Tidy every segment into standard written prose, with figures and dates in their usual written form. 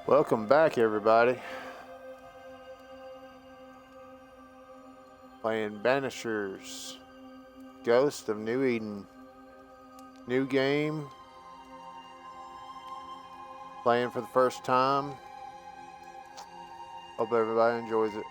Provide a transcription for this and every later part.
Welcome back, everybody. Playing Banishers, Ghost of New Eden. New game. Playing for the first time. Hope everybody enjoys it.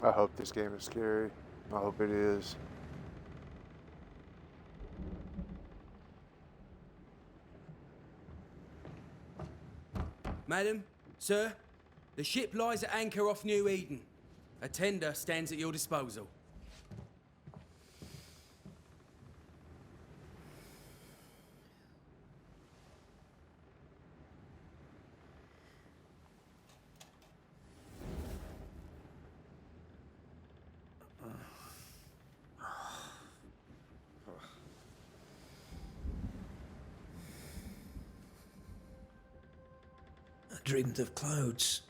I hope this game is scary. I hope it is. Madam, sir, the ship lies at anchor off New Eden. A tender stands at your disposal. I dreamed of clouds.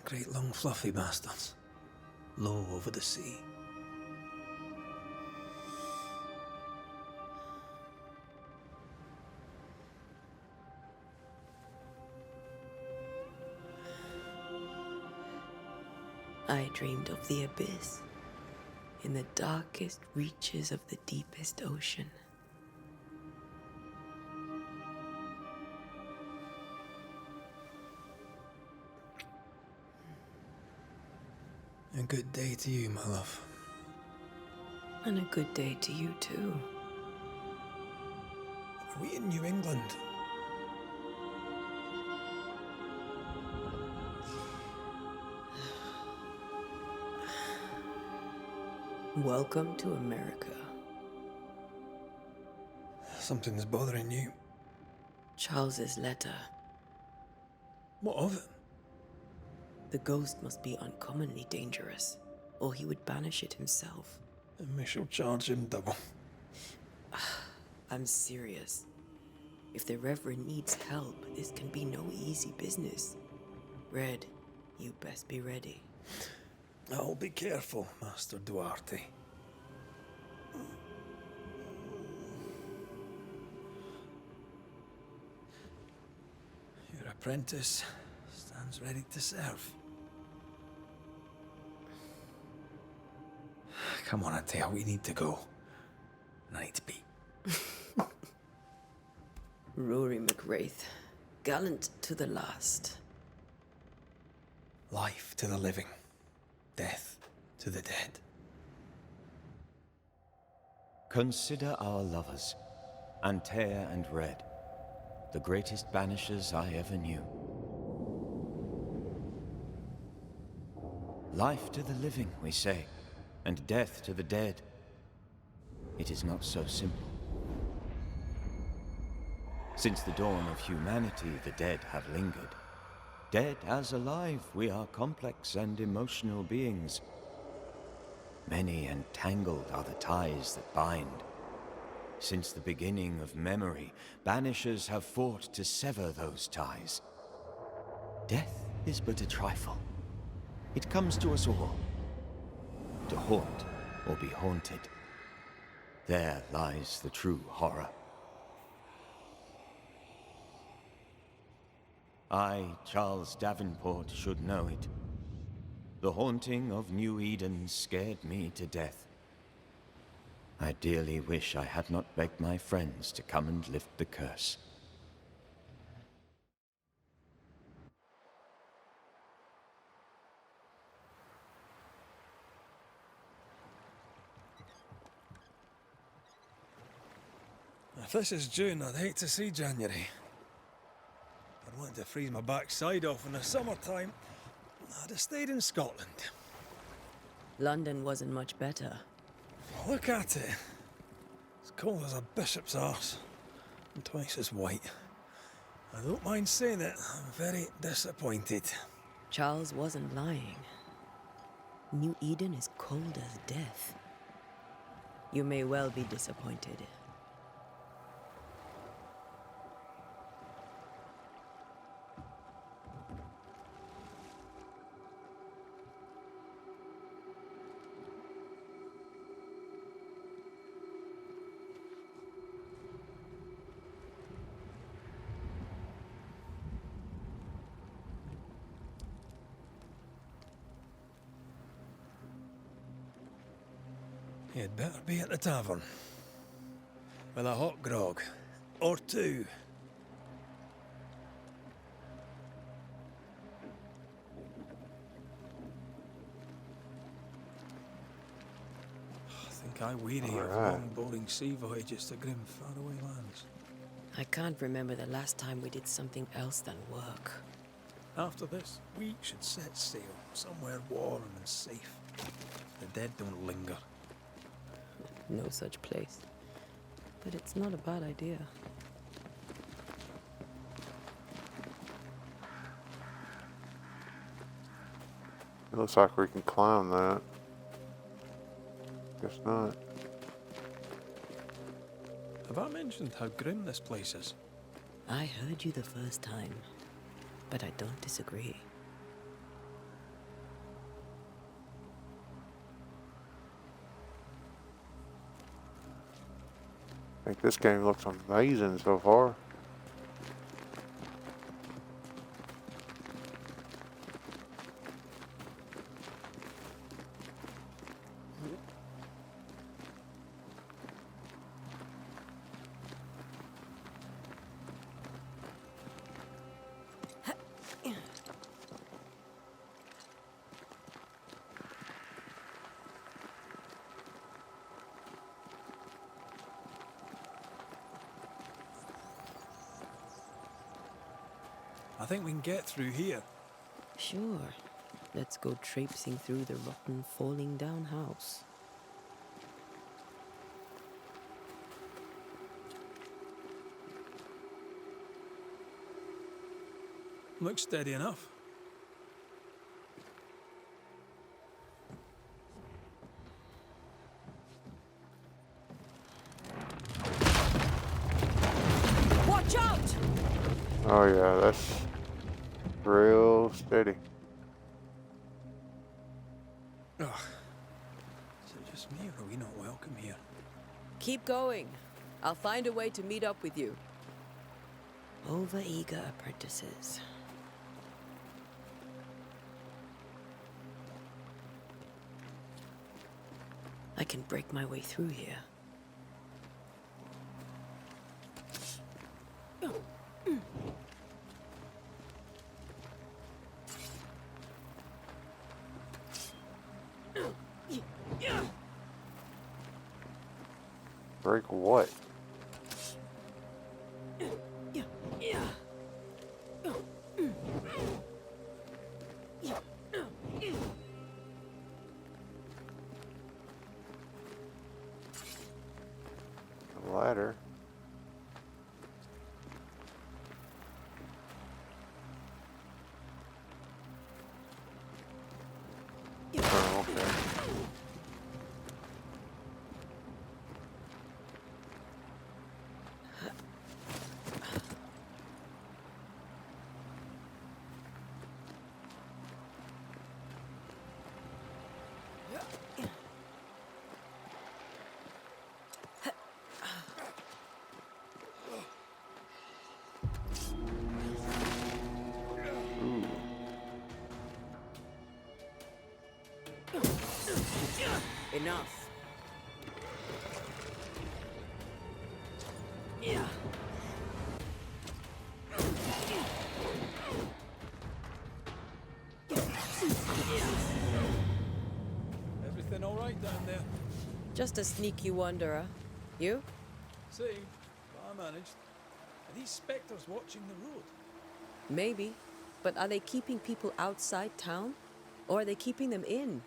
Great long fluffy bastards. Low over the sea. I dreamed of the abyss, in the darkest reaches of the deepest ocean. A good day to you, my love. And a good day to you, too. Are we in New England? Welcome to America. Something's bothering you. Charles's letter. What of it? The ghost must be uncommonly dangerous, or he would banish it himself. And we shall charge him double. I'm serious. If the Reverend needs help, this can be no easy business. Red, you best be ready. I'll be careful, Master Duarte. Your apprentice stands ready to serve. Come on, Atea, we need to go. And I need to be. Rory McWraith, gallant to the last. Life to the living, death to the dead. Consider our lovers, Antea and Red, the greatest banishers I ever knew. Life to the living, we say, and death to the dead. It is not so simple. Since the dawn of humanity, the dead have lingered. Dead as alive, we are complex and emotional beings. Many and tangled are the ties that bind. Since the beginning of memory, banishers have fought to sever those ties. Death is but a trifle. It comes to us all. To haunt or be haunted. There lies the true horror. I, Charles Davenport, should know it. The haunting of New Eden scared me to death. I dearly wish I had not begged my friends to come and lift the curse. If this is June, I'd hate to see January. I'd want to freeze my backside off in the summertime. I'd have stayed in Scotland. London wasn't much better. Look at it. As cold as a bishop's arse. And twice as white. I don't mind saying it, I'm very disappointed. Charles wasn't lying. New Eden is cold as death. You may well be disappointed. You'd better be at the tavern. With a hot grog. Or two. I think I weary of long, boring sea voyages to grim, faraway lands. I can't remember the last time we did something else than work. After this, we should set sail somewhere warm and safe. The dead don't linger. No such place. But it's not a bad idea. It looks like we can climb that. Guess not. Have I mentioned how grim this place is? I heard you the first time, but I don't disagree. I think this game looks amazing so far. I think we can get through here. Sure. Let's go traipsing through the rotten, falling down house. Looks steady enough. Watch out! Oh yeah, that's real steady. Ugh. Is it just me, or are we not welcome here? Keep going. I'll find a way to meet up with you. Over-eager apprentices. I can break my way through here. Break what? A ladder. Oh, okay. Enough. Yeah. Everything all right down there? Just a sneaky wanderer. You? Same, but I managed. Are these spectres watching the road? Maybe. But are they keeping people outside town? Or are they keeping them in?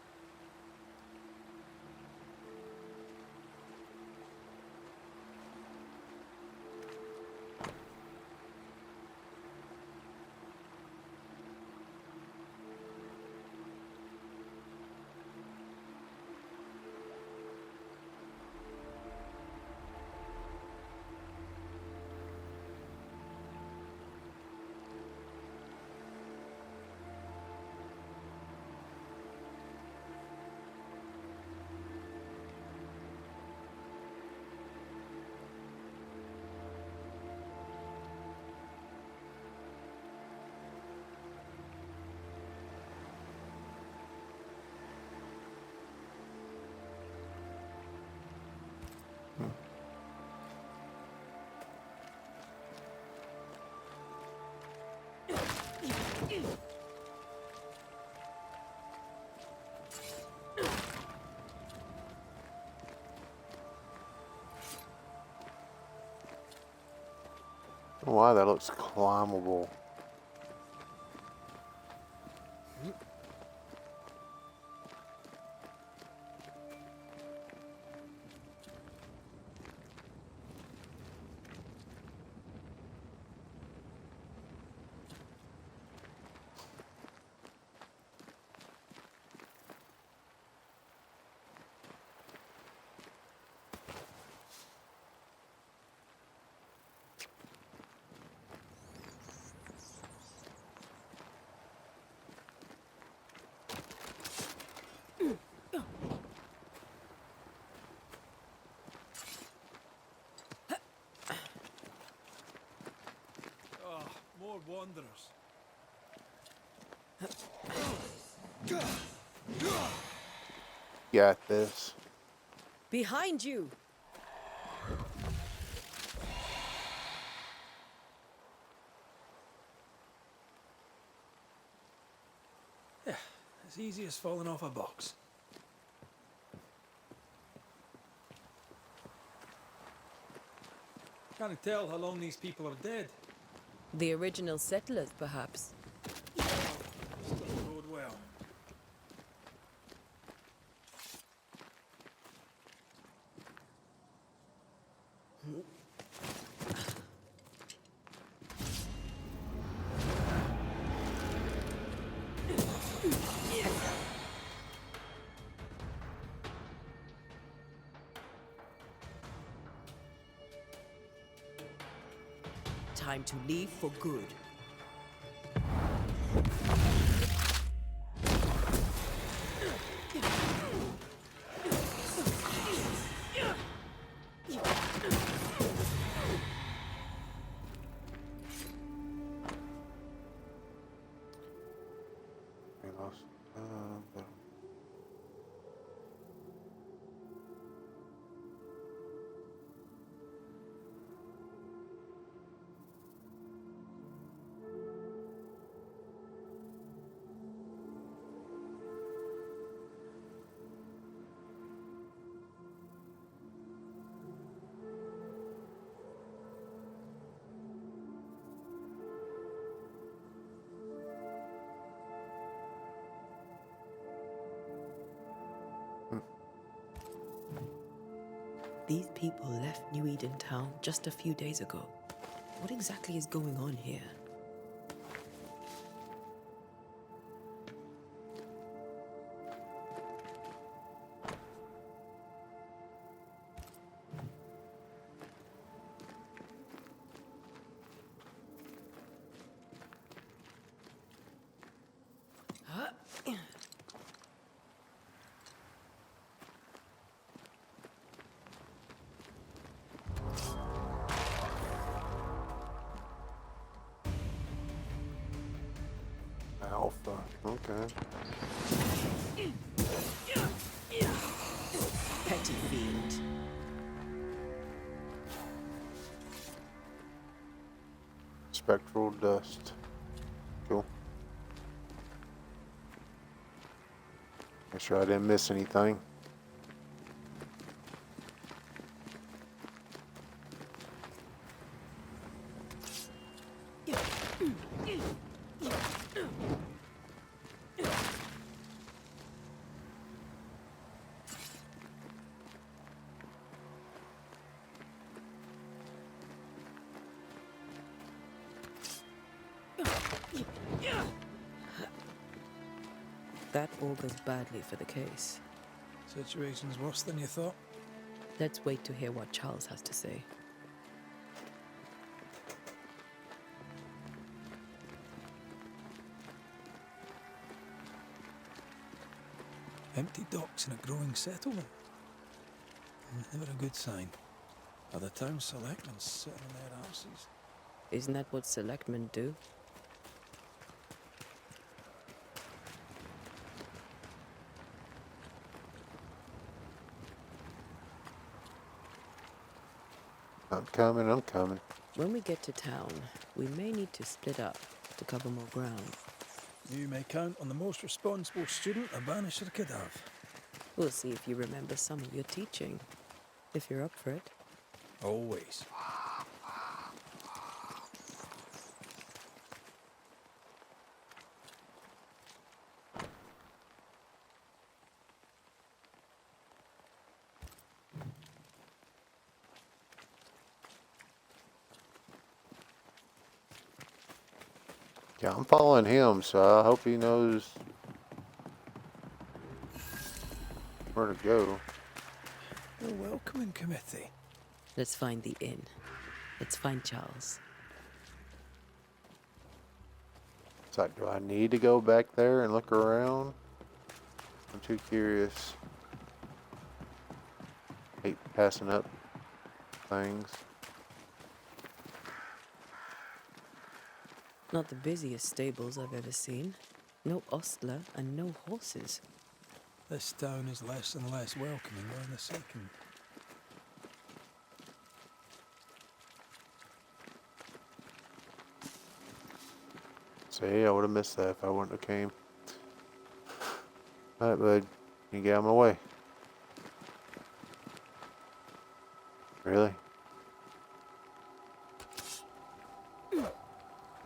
Wow, that looks climbable. Oh, more wanderers. Got this. Behind you! Yeah, as easy as falling off a box. Can't tell how long these people are dead. The original settlers, perhaps. Doesn't bode well. time to leave for good. We lost. But These people left New Eden town just a few days ago. What exactly is going on here? Alpha. Okay. Petty fiend. Spectral dust. Cool. Make sure I didn't miss anything. That augurs badly for the case. Situation's worse than you thought. Let's wait to hear what Charles has to say. Empty docks in a growing settlement. Never a good sign. Are the town selectmen sitting on their arses? Isn't that what selectmen do? I'm coming, I'm coming. When we get to town, we may need to split up to cover more ground. You may count on the most responsible student a Banisher could have. We'll see if you remember some of your teaching, if you're up for it. Always. Yeah, I'm following him, so I hope he knows where to go. The welcoming committee. Let's find the inn. Let's find Charles. It's like, do I need to go back there and look around? I'm too curious. Hate passing up things. Not the busiest stables I've ever seen. No ostler and no horses. This town is less and less welcoming by the second. See, I would have missed that if I wouldn't have came. Alright, bud. You get out of my way. Really?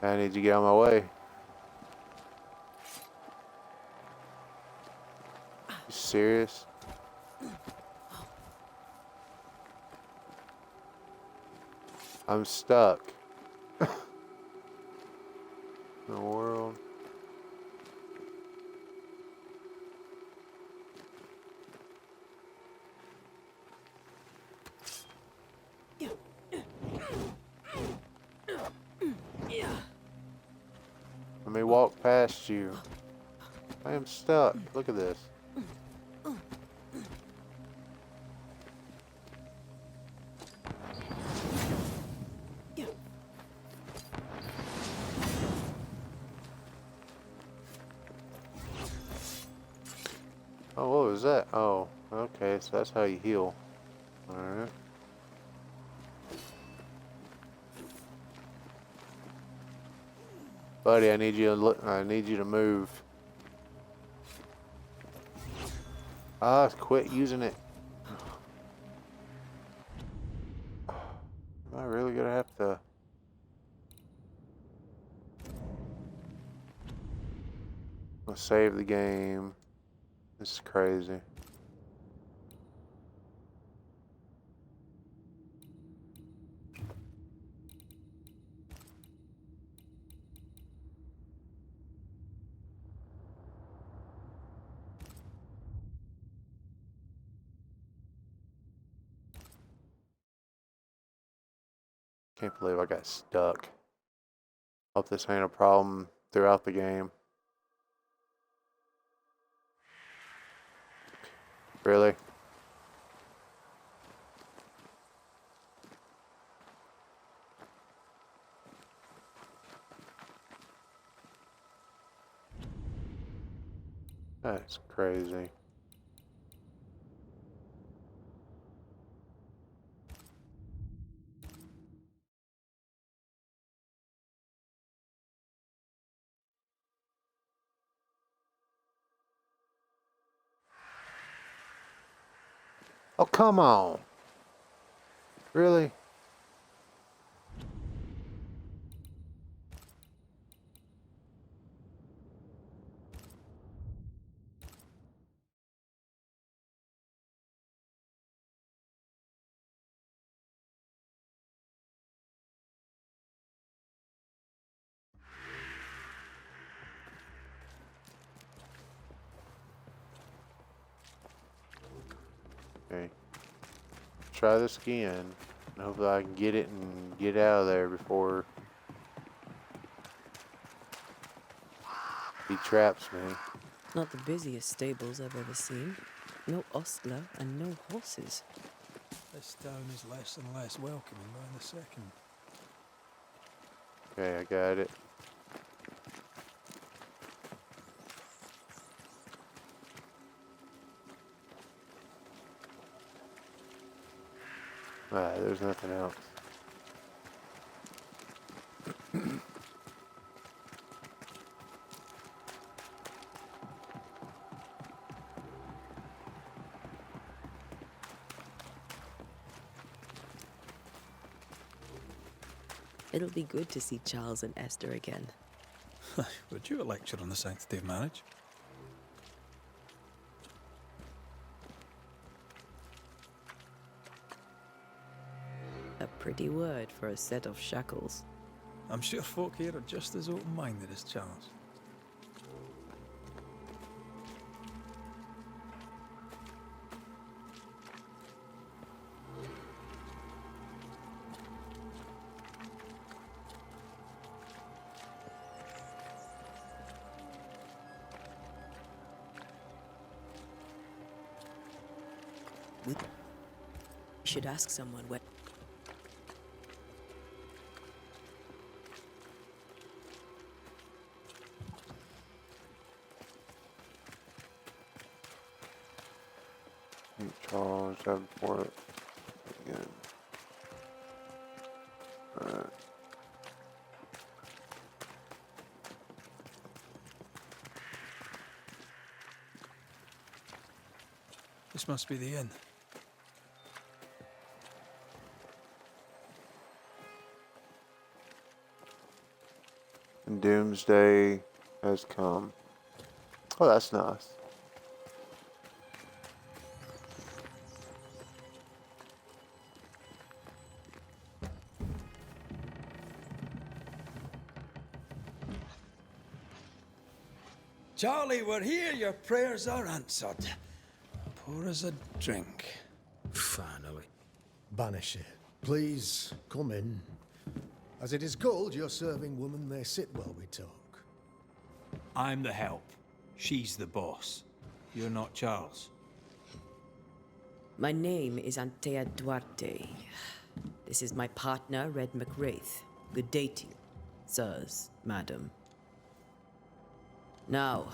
I need you to get out of my way. You serious? I'm stuck. In the world. past you. I am stuck. Look at this. Oh, what was that? Oh, okay, so that's how you heal. Alright. Buddy, I need you to look. I need you to move. Ah, quit using it. Am I really gonna have to? I'll save the game. This is crazy. Can't believe I got stuck. Hope this ain't a problem throughout the game. Really? That's crazy. Oh, come on. Really? Okay. Try this again. Hopefully I can get it and get out of there before he traps me. Not the busiest stables I've ever seen. No ostler and no horses. This town is less and less welcoming by the second. Okay, I got it. Alright, there's nothing else. It'll be good to see Charles and Esther again. Would you a lecture on the sanctity of marriage? A pretty word for a set of shackles. I'm sure folk here are just as open-minded as Charles. We should ask someone what. Charles Davenport again. Alright. This must be the inn. And Doomsday has come. Oh, that's nice. Charlie, we're here. Your prayers are answered. Pour us a drink. Finally. Banisher, please come in. As it is cold, your serving woman may sit while we talk. I'm the help. She's the boss. You're not Charles. My name is Antea Duarte. This is my partner, Red McWraith. Good day to you, sirs, madam. Now,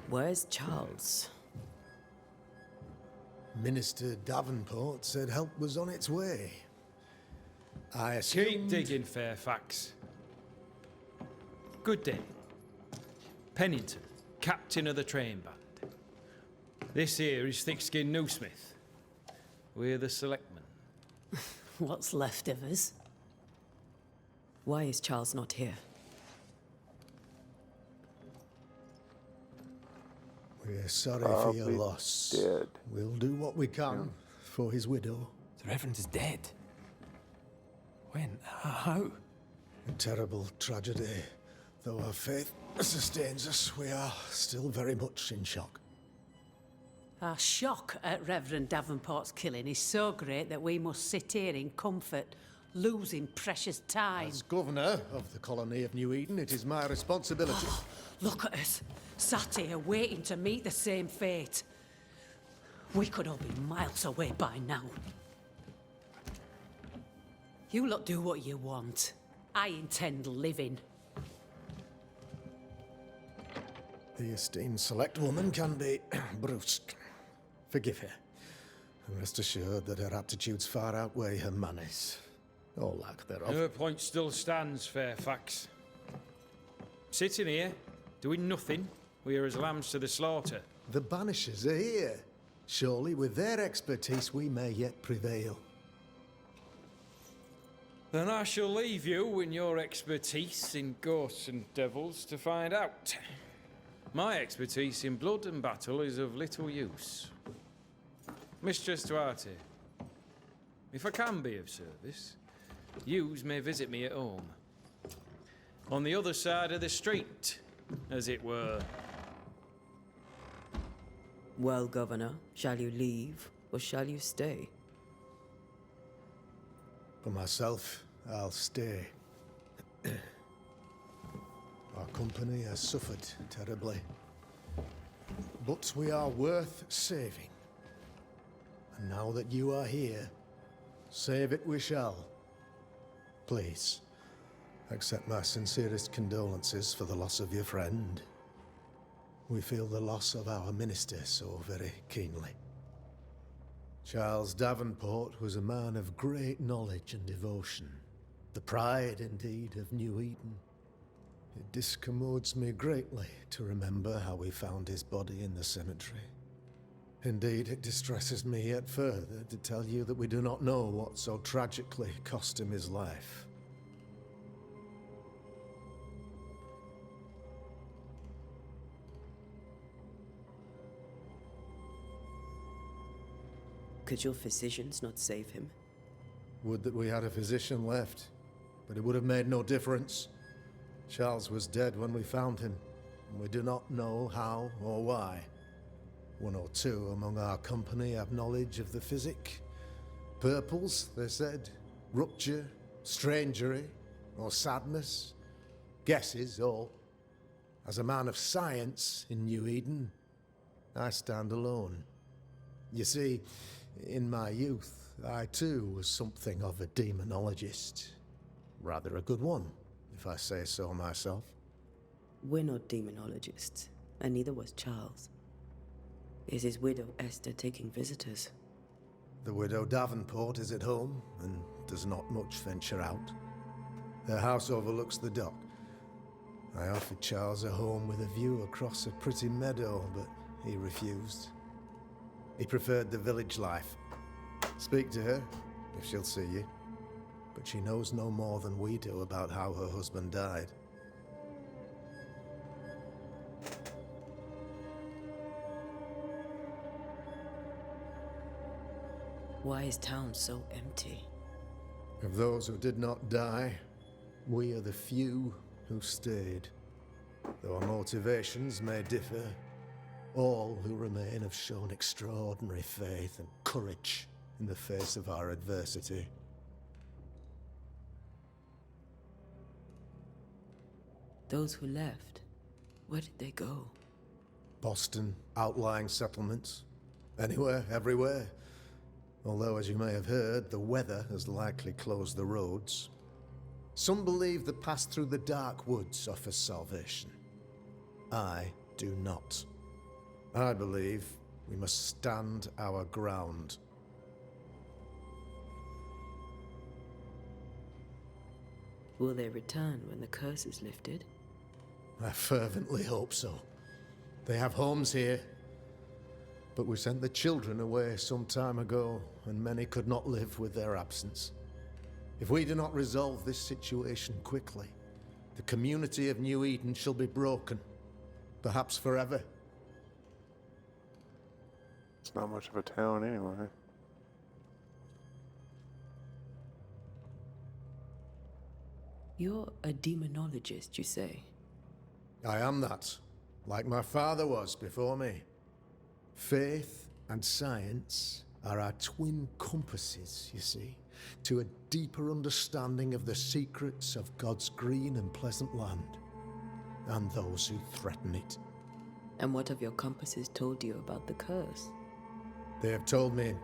where's Charles? Minister Davenport said help was on its way. I Keep assumed... digging, Fairfax. Good day. Pennington, captain of the train band. This here is Thick-Skinned Newsmith. We're the selectmen. What's left of us? Why is Charles not here? We're sorry for your Probably loss. dead. We'll do what we can for his widow. The Reverend is dead. When? How? A terrible tragedy. Though our faith sustains us, we are still very much in shock. Our shock at Reverend Davenport's killing is so great that we must sit here in comfort, losing precious time. As governor of the colony of New Eden, it is my responsibility. Look at us, sat here waiting to meet the same fate. We could all be miles away by now. You lot do what you want. I intend living. The esteemed select woman can be brusque. Forgive her. And rest assured that her aptitudes far outweigh her manners. Or lack thereof. Her point still stands, Fairfax. Sitting here, doing nothing, we are as lambs to the slaughter. The Banishers are here. Surely with their expertise we may yet prevail. Then I shall leave you in your expertise in ghosts and devils to find out. My expertise in blood and battle is of little use. Mistress Duarte, if I can be of service, yous may visit me at home. On the other side of the street, as it were. Well, Governor, shall you leave or shall you stay? For myself, I'll stay. Our company has suffered terribly. But we are worth saving. And now that you are here, save it we shall. Please, accept my sincerest condolences for the loss of your friend. We feel the loss of our minister so very keenly. Charles Davenport was a man of great knowledge and devotion. The pride, indeed, of New Eden. It discommodes me greatly to remember how we found his body in the cemetery. Indeed, it distresses me yet further to tell you that we do not know what so tragically cost him his life. Could your physicians not save him? Would that we had a physician left, but it would have made no difference. Charles was dead when we found him, and we do not know how or why. One or two among our company have knowledge of the physic. Purples, they said, rupture, strangery, or sadness. Guesses, all. As a man of science in New Eden, I stand alone. You see, in my youth, I too was something of a demonologist. Rather a good one, if I say so myself. We're not demonologists, and neither was Charles. Is his widow Esther taking visitors? The widow Davenport is at home, and does not much venture out. Their house overlooks the dock. I offered Charles a home with a view across a pretty meadow, but he refused. He preferred the village life. Speak to her, if she'll see you. But she knows no more than we do about how her husband died. Why is town so empty? Of those who did not die, we are the few who stayed. Though our motivations may differ, all who remain have shown extraordinary faith and courage in the face of our adversity. Those who left, Where did they go? Boston, outlying settlements. Anywhere, everywhere. Although, as you may have heard, the weather has likely closed the roads. Some believe the path through the dark woods offers salvation. I do not. I believe we must stand our ground. Will they return when the curse is lifted? I fervently hope so. They have homes here. But we sent the children away some time ago, and many could not live with their absence. If we do not resolve this situation quickly, the community of New Eden shall be broken, perhaps forever. It's not much of a town anyway. You're a demonologist, you say? I am that, like my father was before me. Faith and science are our twin compasses, you see, to a deeper understanding of the secrets of God's green and pleasant land, and those who threaten it. And what have your compasses told you about the curse? They have told me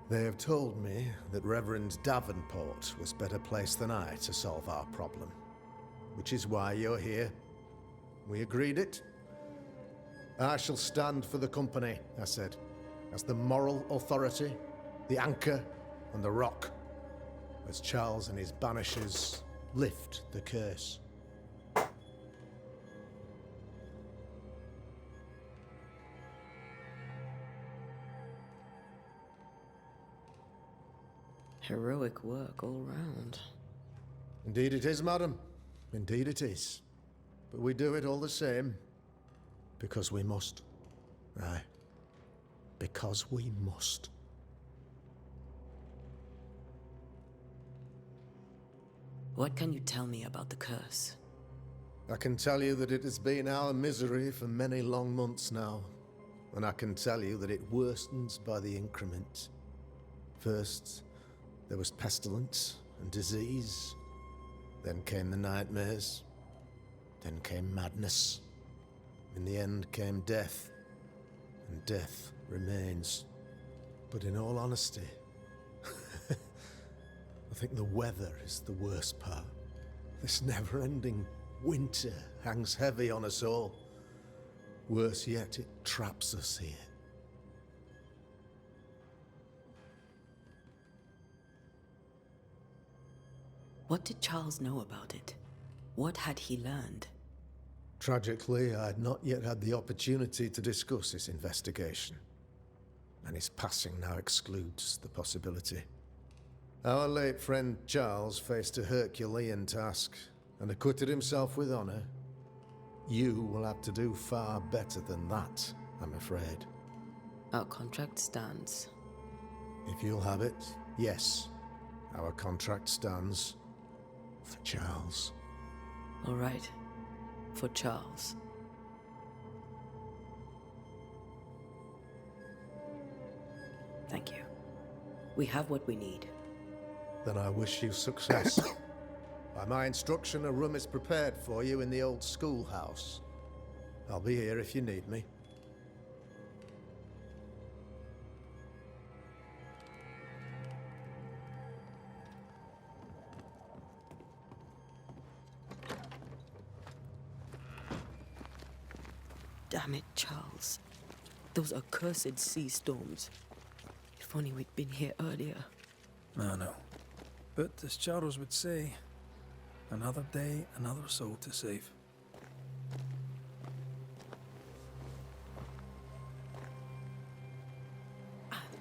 that Reverend Davenport was better placed than I to solve our problem, which is why you're here. We agreed it. I shall stand for the company, I said, as the moral authority, the anchor, and the rock, as Charles and his Banishers lift the curse. Heroic work all round. Indeed it is, madam. Indeed it is. But we do it all the same. Because we must. Aye. Because we must. What can you tell me about the curse? I can tell you that it has been our misery for many long months now. And I can tell you that it worstens by the increment. First, there was pestilence and disease. Then came the nightmares. Then came madness. In the end came death. And death remains. But in all honesty, I think the weather is the worst part. This never-ending winter hangs heavy on us all. Worse yet, it traps us here. What did Charles know about it? What had he learned? Tragically, I had not yet had the opportunity to discuss his investigation, and his passing now excludes the possibility. Our late friend Charles faced a Herculean task, and acquitted himself with honor. You will have to do far better than that, I'm afraid. Our contract stands. If you'll have it, yes, our contract stands for Charles. All right. For Charles. Thank you. We have what we need. Then I wish you success. By my instruction, a room is prepared for you in the old schoolhouse. I'll be here if you need me. Damn it, Charles. Those accursed sea storms. If only we'd been here earlier. I know. But as Charles would say, another day, another soul to save.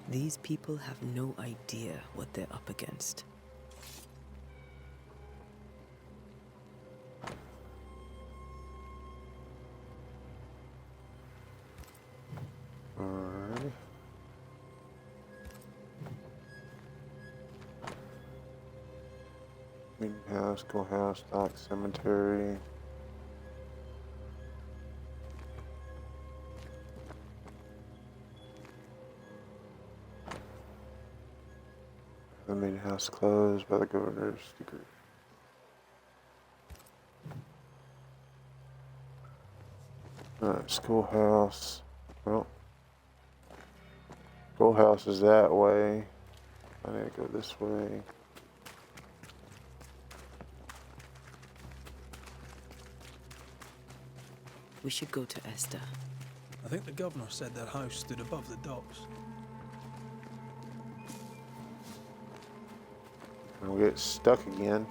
These people have no idea what they're up against. Alright. Meeting house, schoolhouse, dock, cemetery. The meeting house closed by the governor's decree. Alright, schoolhouse. Well, schoolhouse is that way. I need to go this way. We should go to Esther. I think the governor said their house stood above the docks. And we'll get stuck again.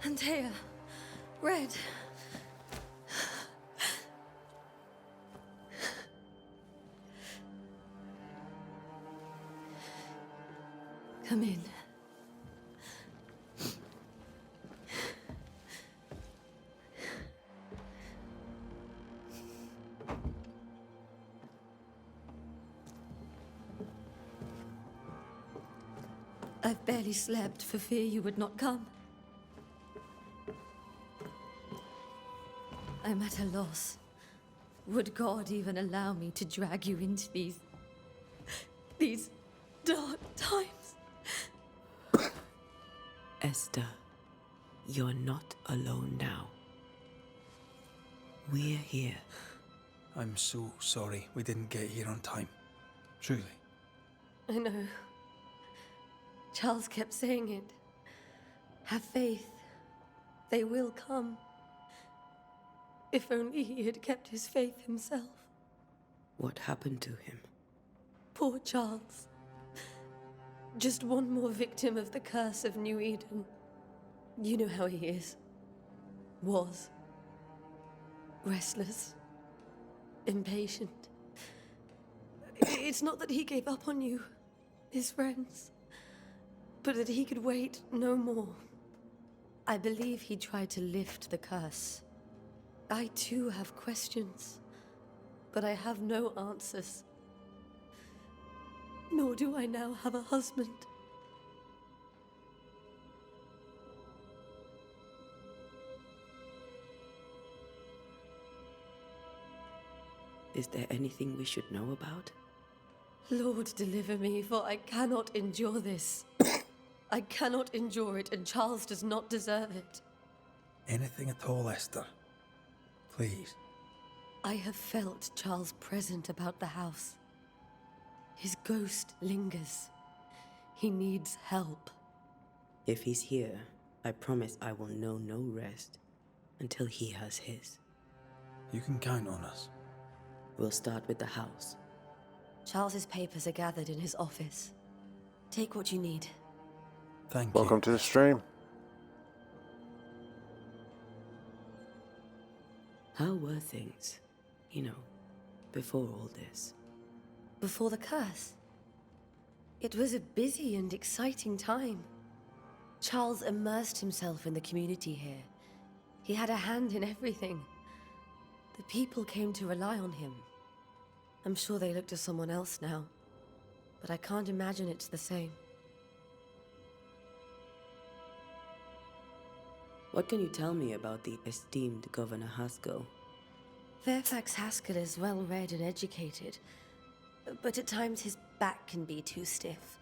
Antea, Red. Come in. I've barely slept for fear you would not come. I'm at a loss. Would God even allow me to drag you into these dark times? Esther, you're not alone now. We're here. I'm so sorry we didn't get here on time. Truly. I know. Charles kept saying it. Have faith. They will come. If only he had kept his faith himself. What happened to him? Poor Charles. Just one more victim of the curse of New Eden. You know how he is. Was. Restless. Impatient. It's not that he gave up on you, his friends, but that he could wait no more. I believe he tried to lift the curse. I too have questions, but I have no answers. Nor do I now have a husband. Is there anything we should know about? Lord, deliver me, for I cannot endure this. I cannot endure it, and Charles does not deserve it. Anything at all, Esther. Please. I have felt Charles' present about the house. His ghost lingers. He needs help. If he's here, I promise I will know no rest until he has his. You can count on us. We'll start with the house. Charles's papers are gathered in his office. Take what you need. Thank Welcome you. to the stream. How were things, before all this? Before the curse. It was a busy and exciting time. Charles immersed himself in the community here. He had a hand in everything. The people came to rely on him. I'm sure they look to someone else now, but I can't imagine it's the same. What can you tell me about the esteemed Governor Haskell? Fairfax Haskell is well-read and educated, but at times his back can be too stiff.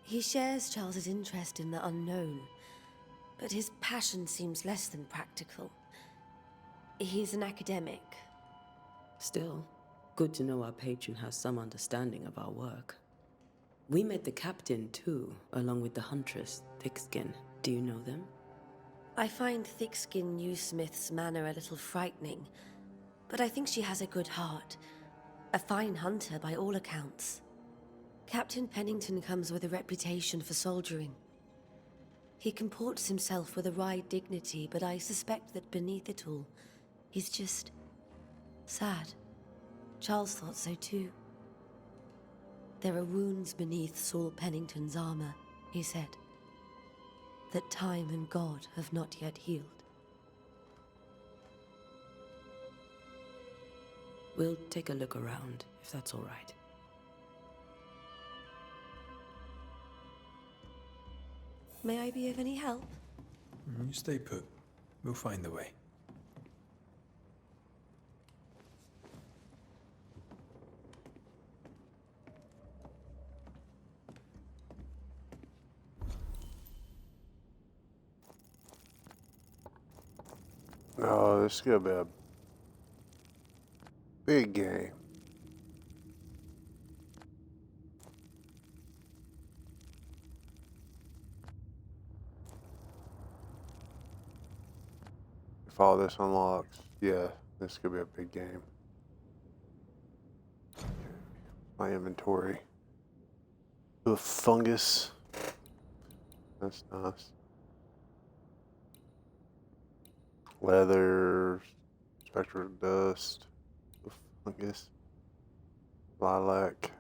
He shares Charles's interest in the unknown, but his passion seems less than practical. He's an academic. Still, good to know our patron has some understanding of our work. We met the captain, too, along with the huntress, Thickskin. Do you know them? I find Thickskin Newsmith's manner a little frightening, but I think she has a good heart. A fine hunter by all accounts. Captain Pennington comes with a reputation for soldiering. He comports himself with a wry dignity, but I suspect that beneath it all, he's just sad. Charles thought so too. There are wounds beneath Saul Pennington's armor, he said, that time and God have not yet healed. We'll take a look around, if that's all right. May I be of any help? You stay put. We'll find the way. Oh, this is gonna be a big game. If all this unlocks, yeah, this could be a big game. My inventory. The fungus. That's nice. Leather, spectral dust, the fungus, lilac.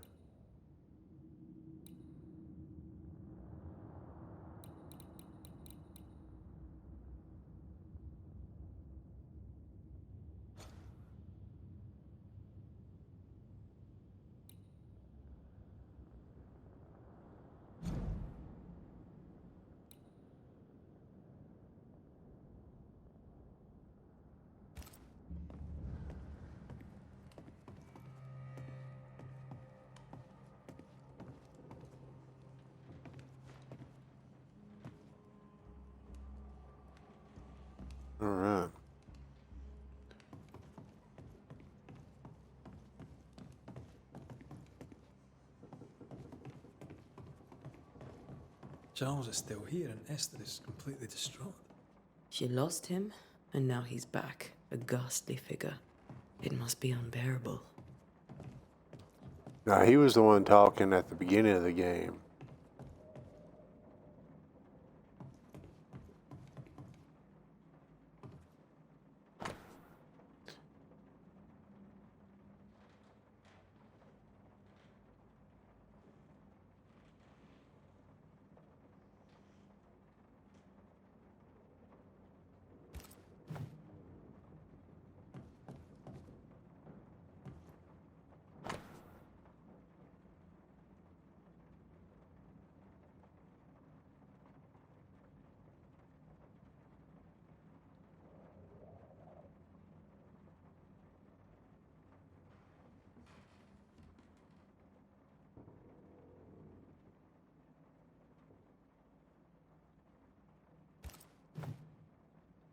All right. Charles is still here, and Esther is completely distraught. She lost him, and now he's back, a ghastly figure. It must be unbearable. Now, he was the one talking at the beginning of the game.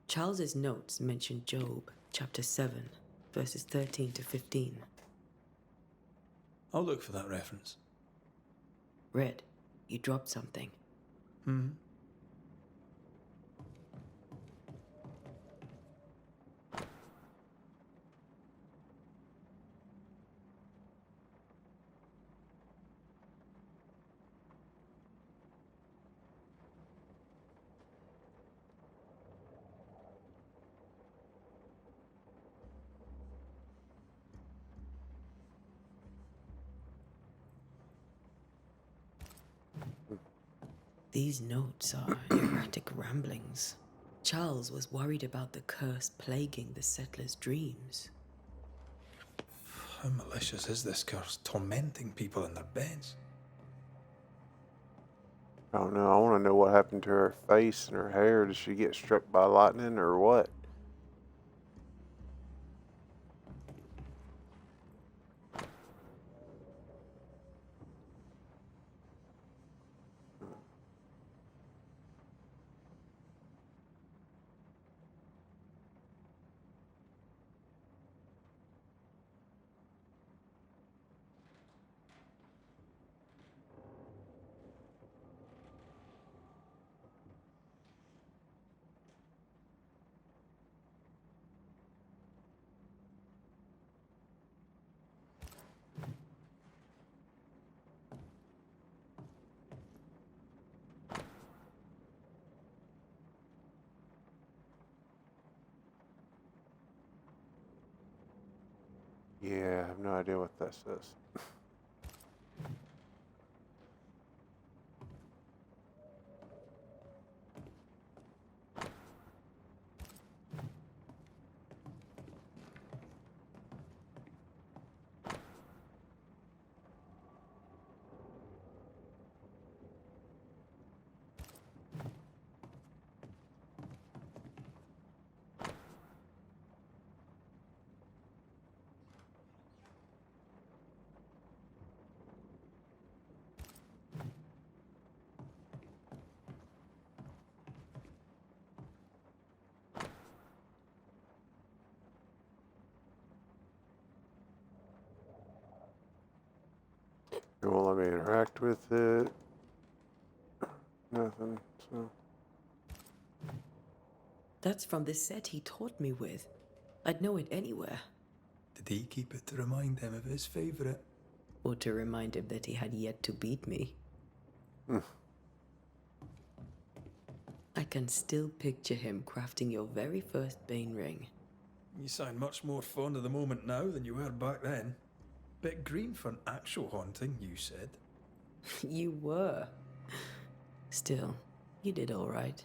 Charles's notes mention Job, chapter 7, verses 13 to 15. I'll look for that reference. Red, you dropped something. Hmm. These notes are erratic ramblings. Charles was worried about the curse plaguing the settlers' dreams. How malicious is this curse, tormenting people in their beds? I don't know. I want to know what happened to her face and her hair. Did she get struck by lightning or what? Yeah, I have no idea what that says. It won't let me interact with it. Nothing, so. That's from the set he taught me with. I'd know it anywhere. Did he keep it to remind him of his favourite? Or to remind him that he had yet to beat me. I can still picture him crafting your very first Bane ring. You sound much more fond of the moment now than you were back then. Bit green for an actual haunting, you said. You were. Still, you did all right.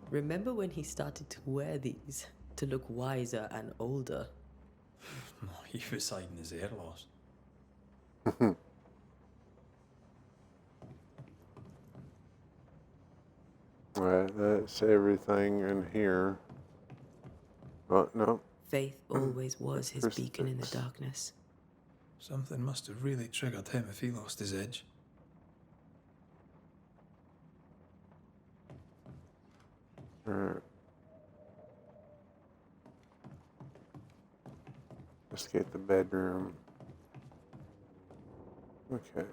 Remember when he started to wear these to look wiser and older? He was hiding his hair loss. Alright, that's everything in here. But no. Faith always was his beacon in the Crucifix. darkness. Something must have really triggered him if he lost his edge. Alright. Let's get the bedroom. Okay.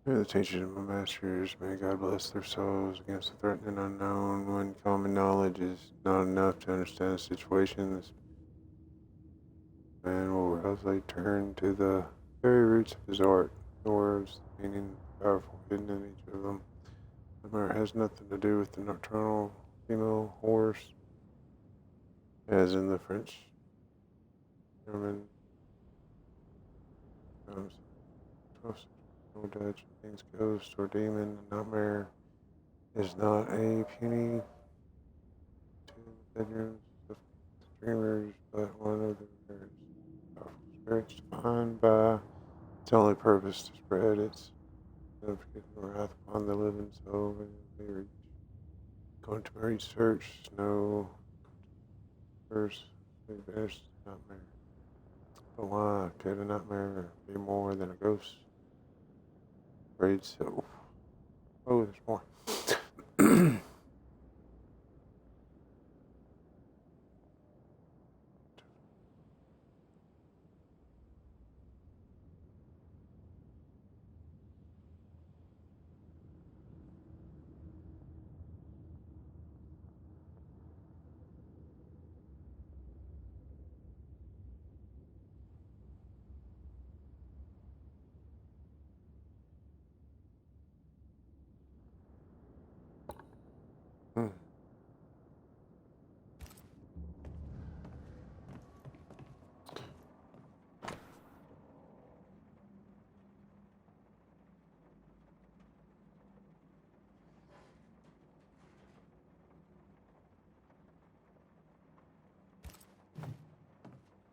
May the teachers of my masters, may God bless their souls against the threatening unknown. When common knowledge is not enough to understand the situation, this man will rousely turn to the very roots of his art, the words, the meaning, powerful hidden in each of them. The matter has nothing to do with the nocturnal female horse, as in the French, German, no Dutch means ghost or demon. Nightmare is not a puny to the bedrooms of dreamers, but one of the very powerful spirits defined by its only purpose to spread its wrath upon the living soul. And they reach. Going to my research, no first they banished the nightmare. But why could a nightmare be more than a ghost? Afraid so. Oh, there's more. Hmm.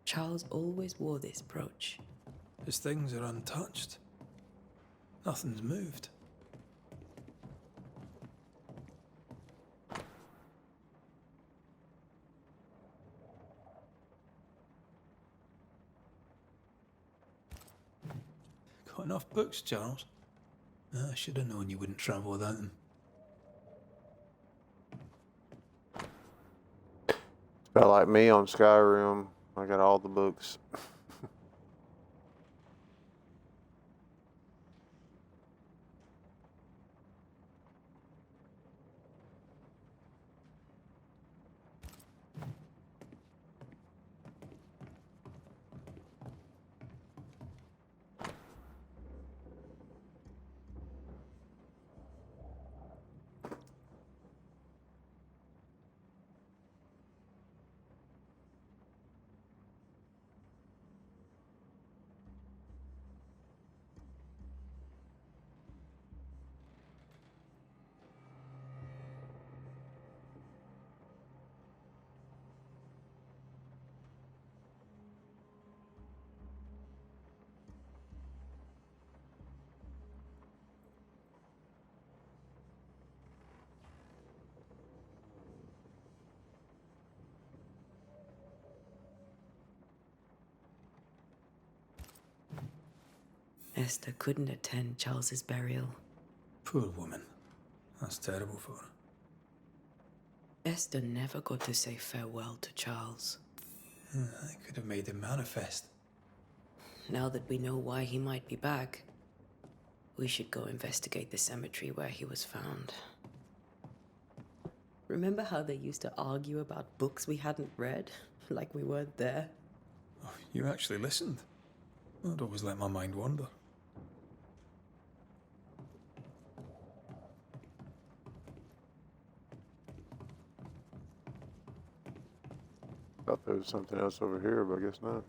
Charles always wore this brooch. His things are untouched. Nothing's moved. Got enough books, Charles? I should have known you wouldn't travel without them. It's about like me on Skyrim. I got all the books. Esther couldn't attend Charles's burial. Poor woman. That's terrible for her. Esther never got to say farewell to Charles. I could have made him manifest. Now that we know why he might be back, we should go investigate the cemetery where he was found. Remember how they used to argue about books we hadn't read? Like we weren't there? Oh, you actually listened. I'd always let my mind wander. Thought there was something else over here, but I guess not.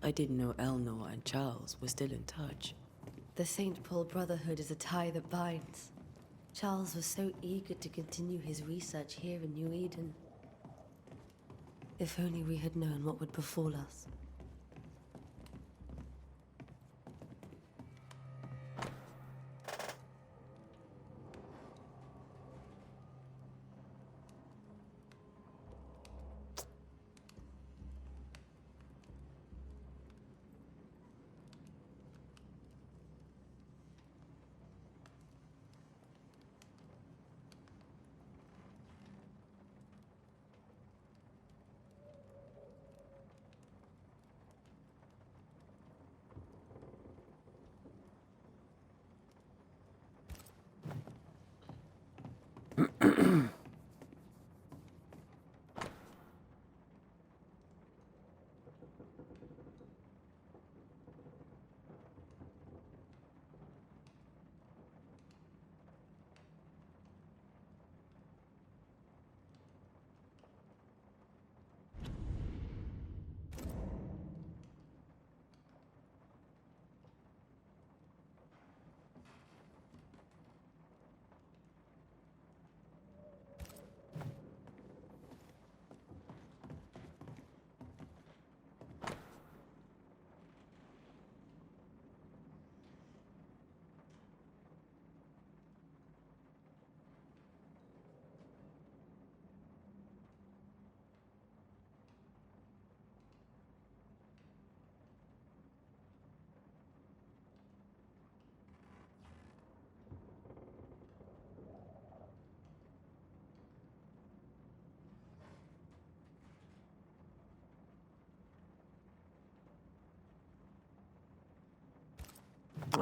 I didn't know Eleanor and Charles were still in touch. The St. Paul Brotherhood is a tie that binds. Charles was so eager to continue his research here in New Eden. If only we had known what would befall us.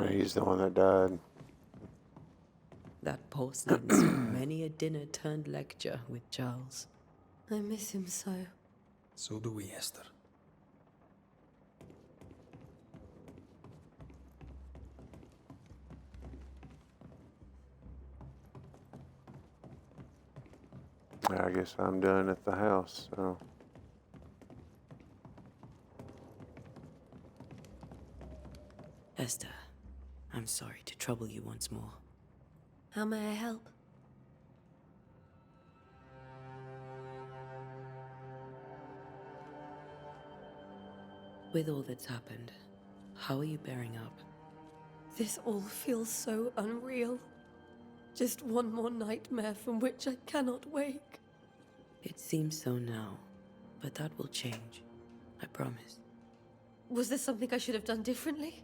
He's the one that died. That porcelain saw many a dinner turned lecture with Charles. I miss him so. So do we, Esther. I guess I'm done at the house, so. Esther, I'm sorry to trouble you once more. How may I help? With all that's happened, how are you bearing up? This all feels so unreal. Just one more nightmare from which I cannot wake. It seems so now, but that will change. I promise. Was there something I should have done differently?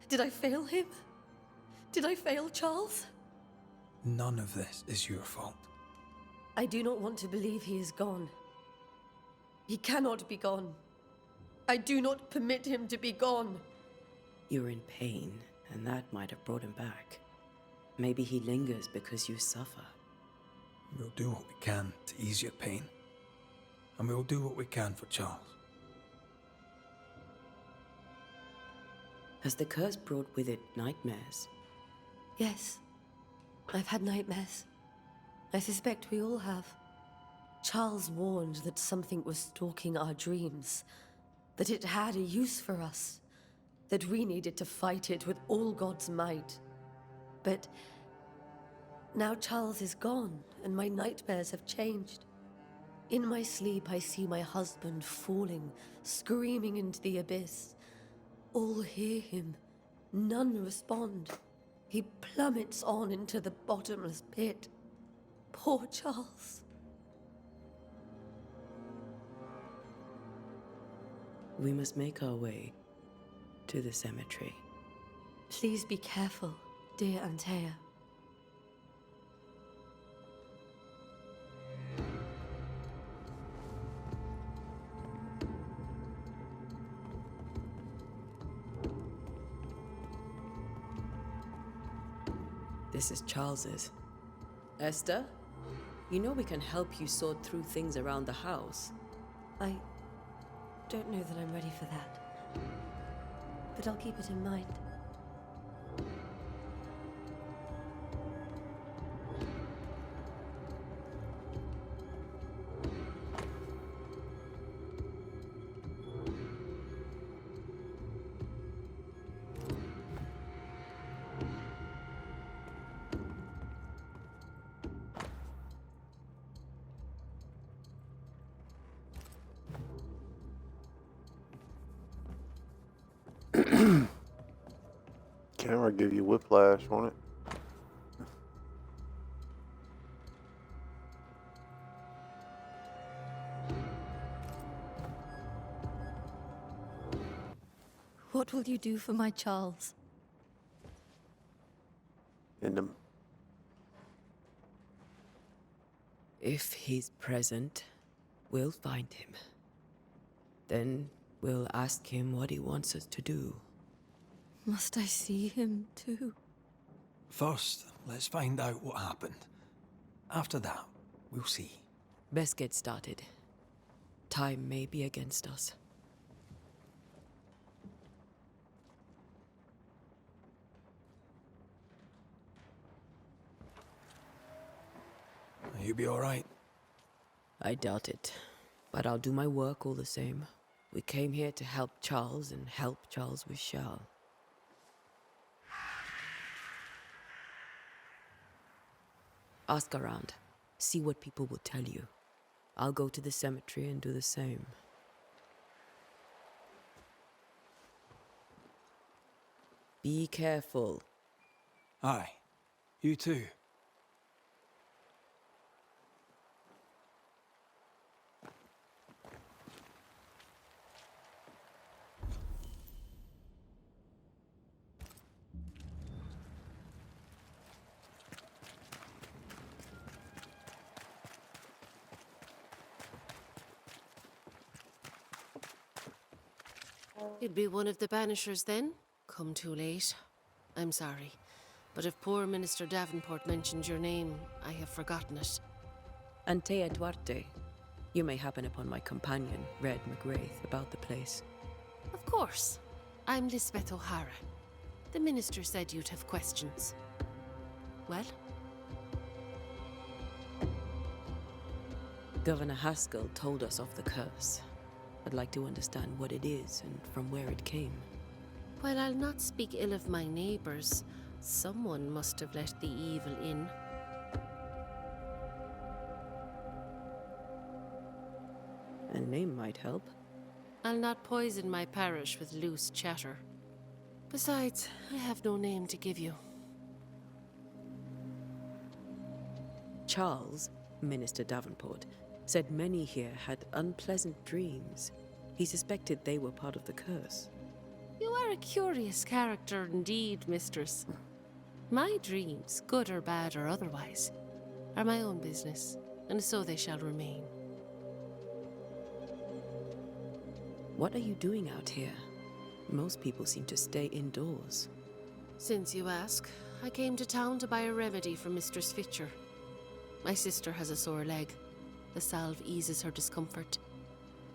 Did I fail him? Did I fail Charles? None of this is your fault. I do not want to believe he is gone. He cannot be gone. I do not permit him to be gone. You're in pain, and that might have brought him back. Maybe he lingers because you suffer. We'll do what we can to ease your pain. And we'll do what we can for Charles. Has the curse brought with it nightmares? Yes, I've had nightmares. I suspect we all have. Charles warned that something was stalking our dreams, that it had a use for us, that we needed to fight it with all God's might. But now Charles is gone, and my nightmares have changed. In my sleep, I see my husband falling, screaming into the abyss. All hear him, none respond. He plummets on into the bottomless pit. Poor Charles. We must make our way to the cemetery. Please be careful, dear Antea. This is Charles's. Esther, you know we can help you sort through things around the house. I don't know that I'm ready for that, but I'll keep it in mind. Camera give you whiplash, won't it? What will you do for my Charles? In them. If he's present, we'll find him. Then we'll ask him what he wants us to do. Must I see him too? First, let's find out what happened. After that, we'll see. Best get started. Time may be against us. You be all right? I doubt it, but I'll do my work all the same. We came here to help Charles, and help Charles we shall. Ask around. See what people will tell you. I'll go to the cemetery and do the same. Be careful. Aye. You too. You'd be one of the Banishers then? Come too late. I'm sorry, but if poor Minister Davenport mentioned your name, I have forgotten it. Antea Duarte. You may happen upon my companion, Red McGrath, about the place. Of course. I'm Lisbeth O'Hara. The Minister said you'd have questions. Well? Governor Haskell told us of the curse. I'd like to understand what it is and from where it came. While I'll not speak ill of my neighbours, someone must have let the evil in. A name might help. I'll not poison my parish with loose chatter. Besides, I have no name to give you. Charles, Minister Davenport, said many here had unpleasant dreams. He suspected they were part of the curse. You are a curious character indeed, mistress. My dreams, good or bad or otherwise, are my own business, and so they shall remain. What are you doing out here? Most people seem to stay indoors. Since you ask, I came to town to buy a remedy for Mistress Fitcher. My sister has a sore leg. The salve eases her discomfort.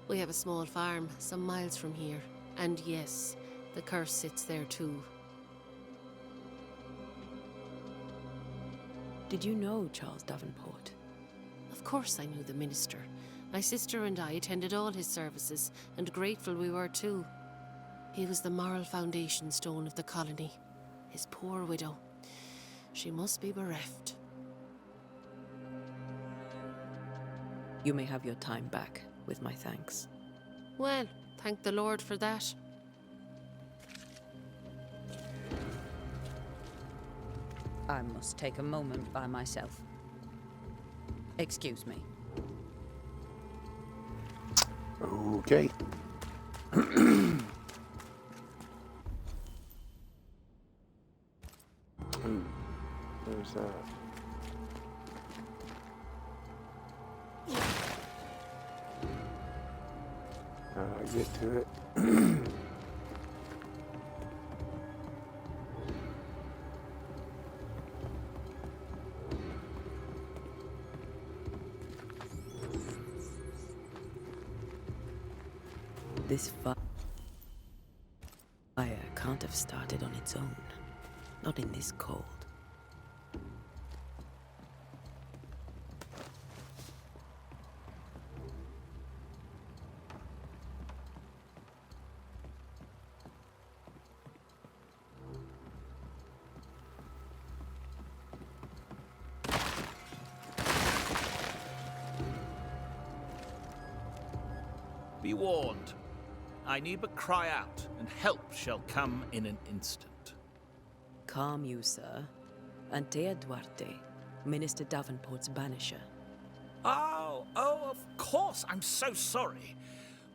We have a small farm, some miles from here. And yes, The curse sits there too. Did you know Charles Davenport? Of course I knew the minister. My sister and I attended all his services, and grateful we were too. He was the moral foundation stone of the colony. His poor widow. She must be bereft. You may have your time back, with my thanks. Well, thank the Lord for that. I must take a moment by myself. Excuse me. Okay. Where's that? How do I get to it? This fire can't have started on its own. Not in this cold. Be warned. I need but cry out, and help shall come in an instant. Calm you, sir. Antea Duarte, Minister Davenport's banisher. Oh, of course. I'm so sorry.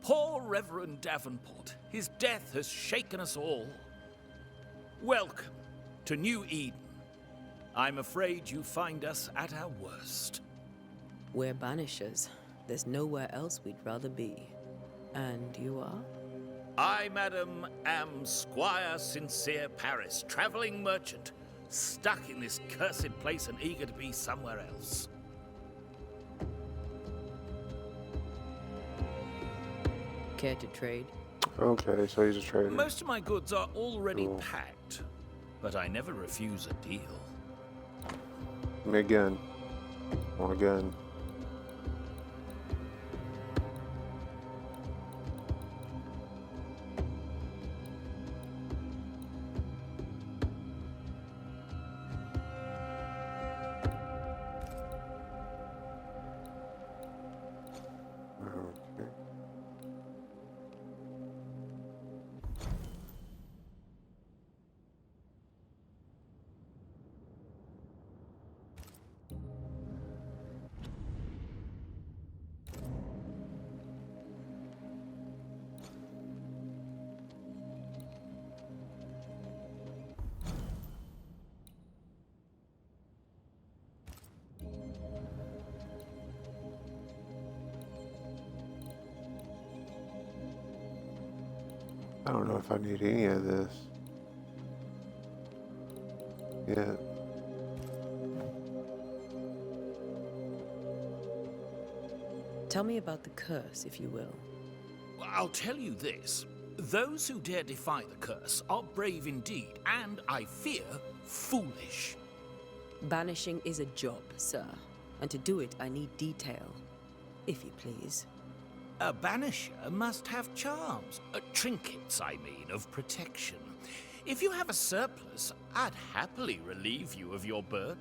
Poor Reverend Davenport. His death has shaken us all. Welcome to New Eden. I'm afraid you find us at our worst. We're banishers. There's nowhere else we'd rather be. And you are? I, madam, am Squire Sincere Paris, travelling merchant, stuck in this cursed place and eager to be somewhere else. Care to trade? Okay, so he's a trader. Most of my goods are already Cool. packed, but I never refuse a deal. Give me a gun. Want a gun. Okay. I don't know if I need any of this. Yeah. Tell me about the curse, if you will. Well, I'll tell you this. Those who dare defy the curse are brave indeed, and, I fear, foolish. Banishing is a job, sir. And to do it, I need detail. If you please. A banisher must have charms. Trinkets, I mean, of protection. If you have a surplus, I'd happily relieve you of your burden.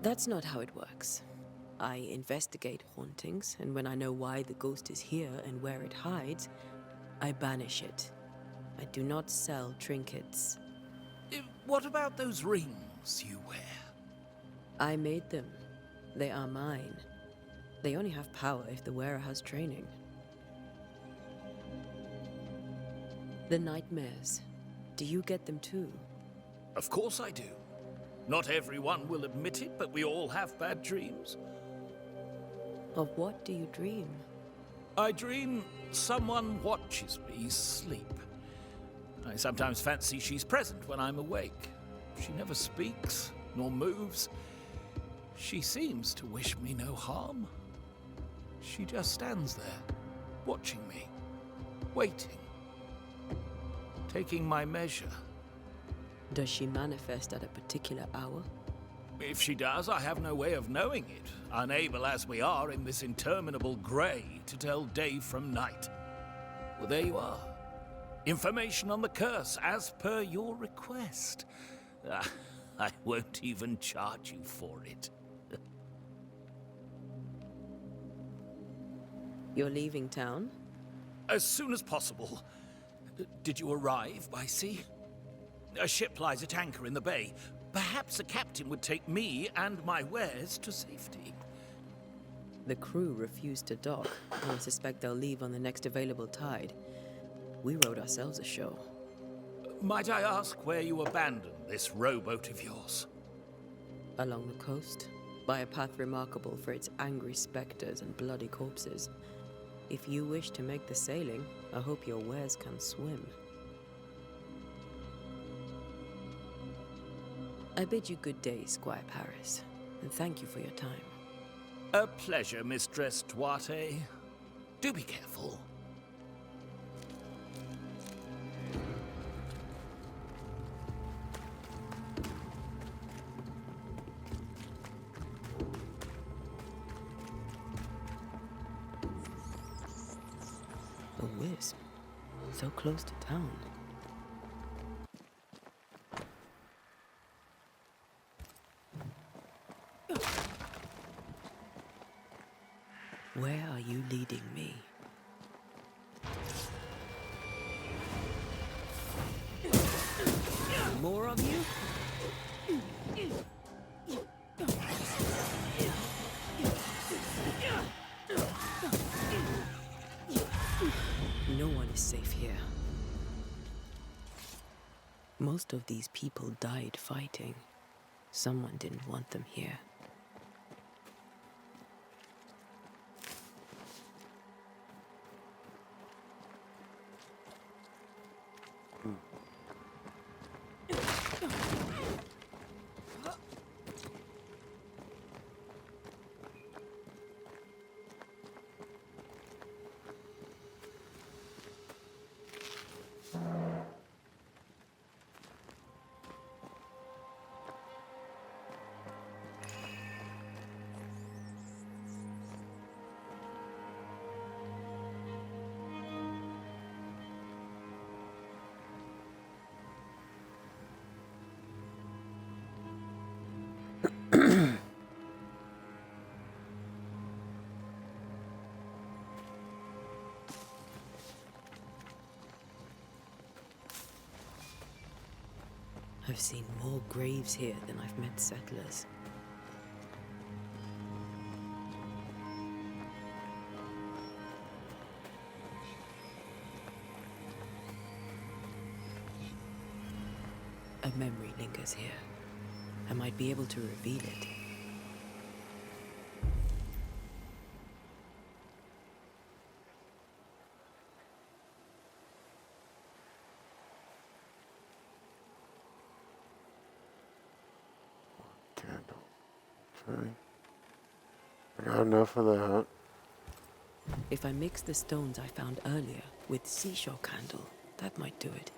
That's not how it works. I investigate hauntings, and when I know why the ghost is here and where it hides, I banish it. I do not sell trinkets. What about those rings you wear? I made them. They are mine. They only have power if the wearer has training. The nightmares. Do you get them too? Of course I do. Not everyone will admit it, but we all have bad dreams. Of what do you dream? I dream someone watches me sleep. I sometimes fancy she's present when I'm awake. She never speaks, nor moves. She seems to wish me no harm. She just stands there, watching me, waiting, taking my measure. Does she manifest at a particular hour? If she does, I have no way of knowing it, unable as we are in this interminable grey to tell day from night. Well, there you are. Information on the curse, as per your request. I won't even charge you for it. You're leaving town? As soon as possible. Did you arrive by sea? A ship lies at anchor in the bay. Perhaps a captain would take me and my wares to safety. The crew refused to dock, and I suspect they'll leave on the next available tide. We rode ourselves ashore. Might I ask where you abandoned this rowboat of yours? Along the coast, by a path remarkable for its angry specters and bloody corpses. If you wish to make the sailing, I hope your wares can swim. I bid you good day, Squire Paris, and thank you for your time. A pleasure, Mistress Duarte. Do be careful. A wisp, so close to town. Where are you leading me? More of you? No one is safe here. Most of these people died fighting. Someone didn't want them here. I've seen more graves here than I've met settlers. A memory lingers here. I might be able to reveal it. Okay. I got enough of that. If I mix the stones I found earlier with seashore candle, that might do it.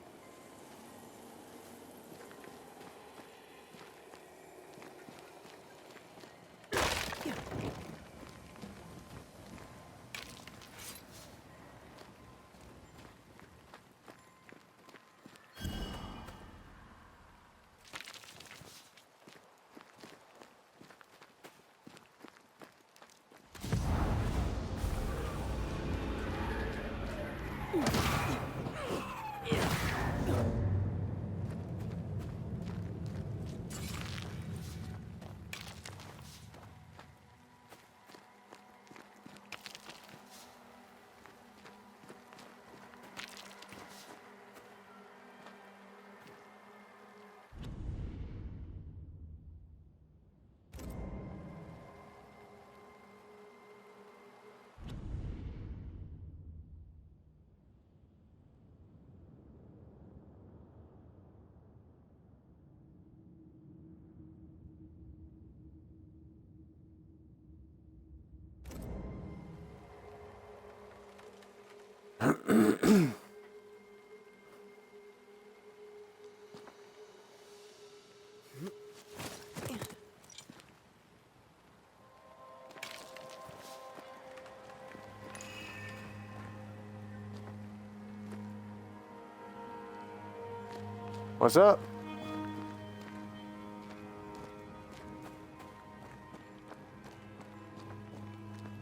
What's up?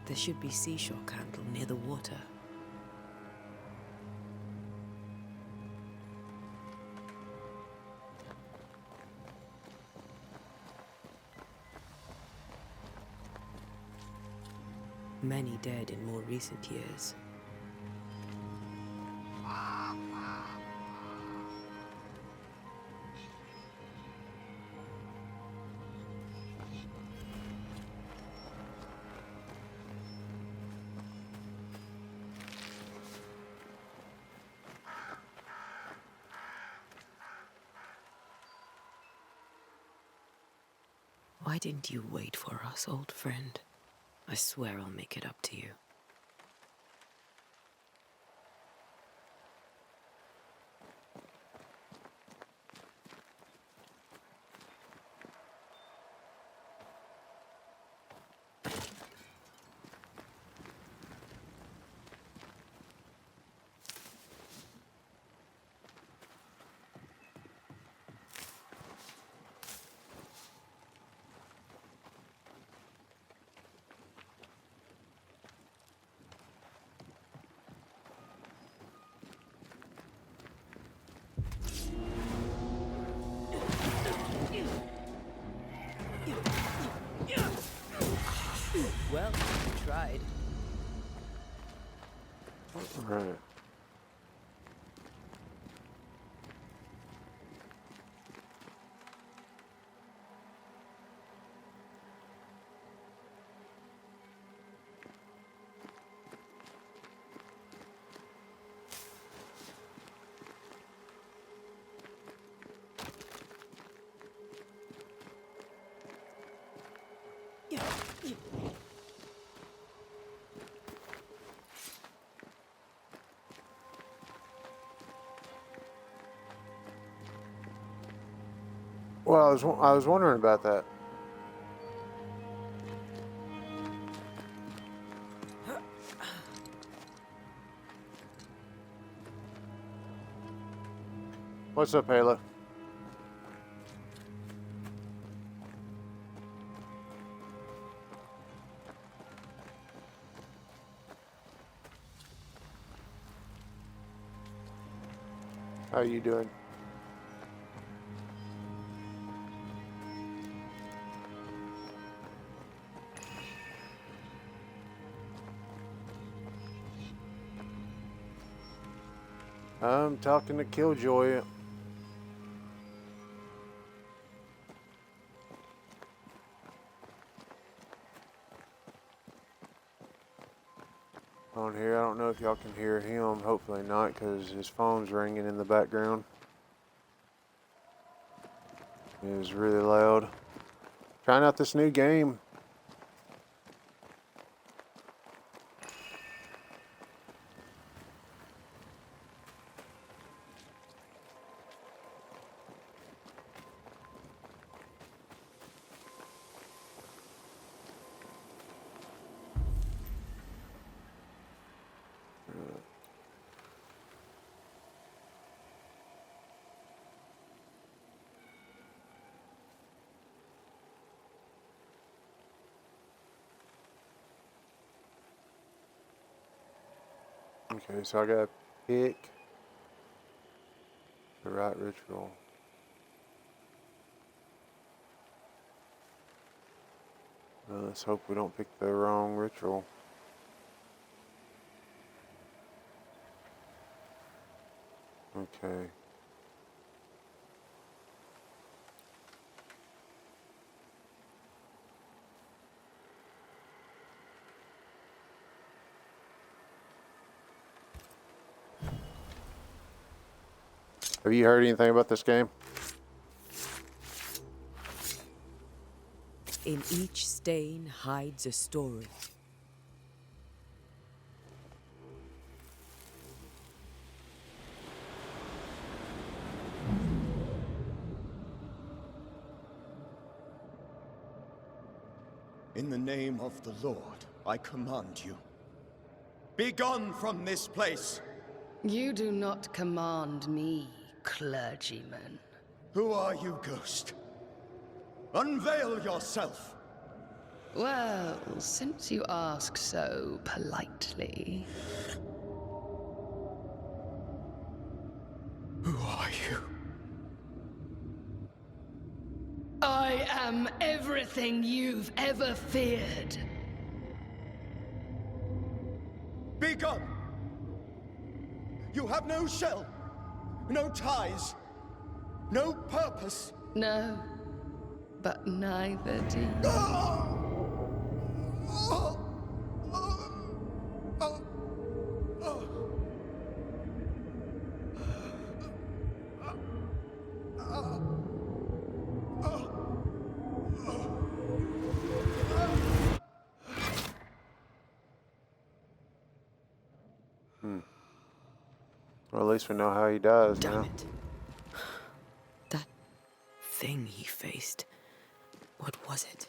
There should be seashore candle near the water. Many dead in more recent years. Why didn't you wait for us, old friend? I swear I'll make it up to you. Well, you tried. Right. Well, I was wondering about that. What's up, Ayla? How you doing? I'm talking to Killjoy. On here, I don't know if y'all can hear him. Hopefully not, because his phone's ringing in the background. It is really loud. Trying out this new game. Okay, so I gotta pick the right ritual. Well, let's hope we don't pick the wrong ritual. Okay. Have you heard anything about this game? In each stain hides a story. In the name of the Lord, I command you. Be gone from this place! You do not command me, clergyman. Who are you, ghost? Unveil yourself! Well, since you ask so politely... Who are you? I am everything you've ever feared. Be gone! You have no shell, no ties, no purpose. No, but neither do you. Well, at least we know how he dies now. Damn it. That thing he faced. What was it?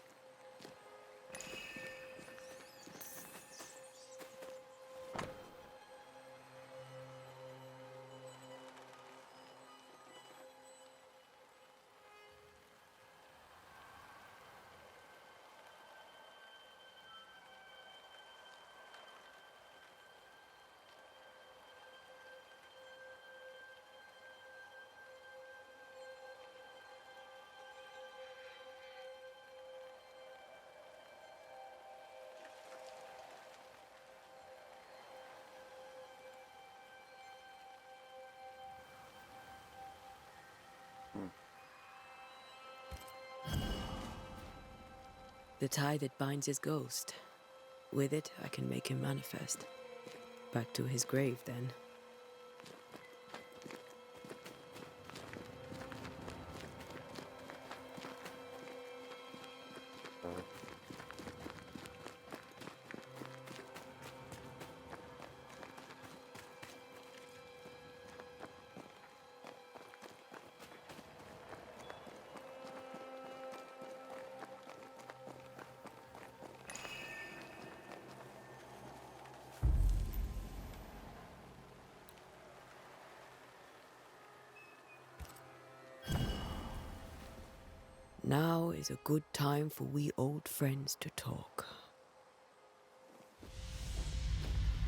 The tie that binds his ghost. With it, I can make him manifest. Back to his grave, then. Now is a good time for we old friends to talk.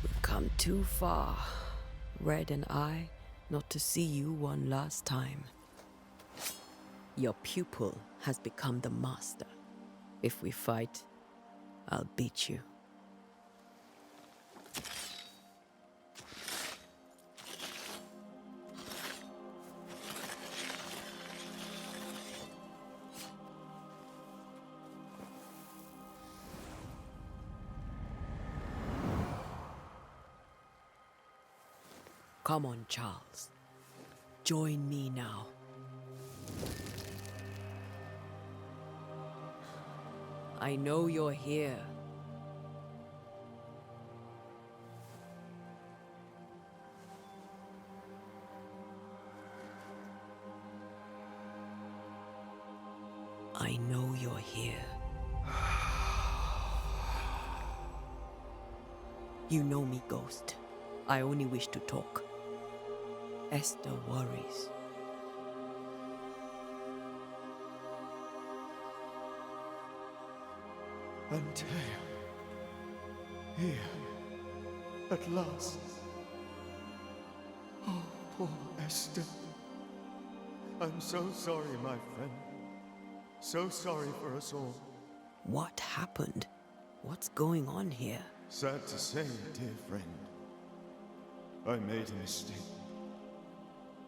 We've come too far, Red and I, not to see you one last time. Your pupil has become the master. If we fight, I'll beat you. Come on, Charles. Join me now. I know you're here. I know you're here. You know me, Ghost. I only wish to talk. Esther worries. Antea. Here. At last. Oh, poor Esther. I'm so sorry, my friend. So sorry for us all. What happened? What's going on here? Sad to say, dear friend. I made a mistake.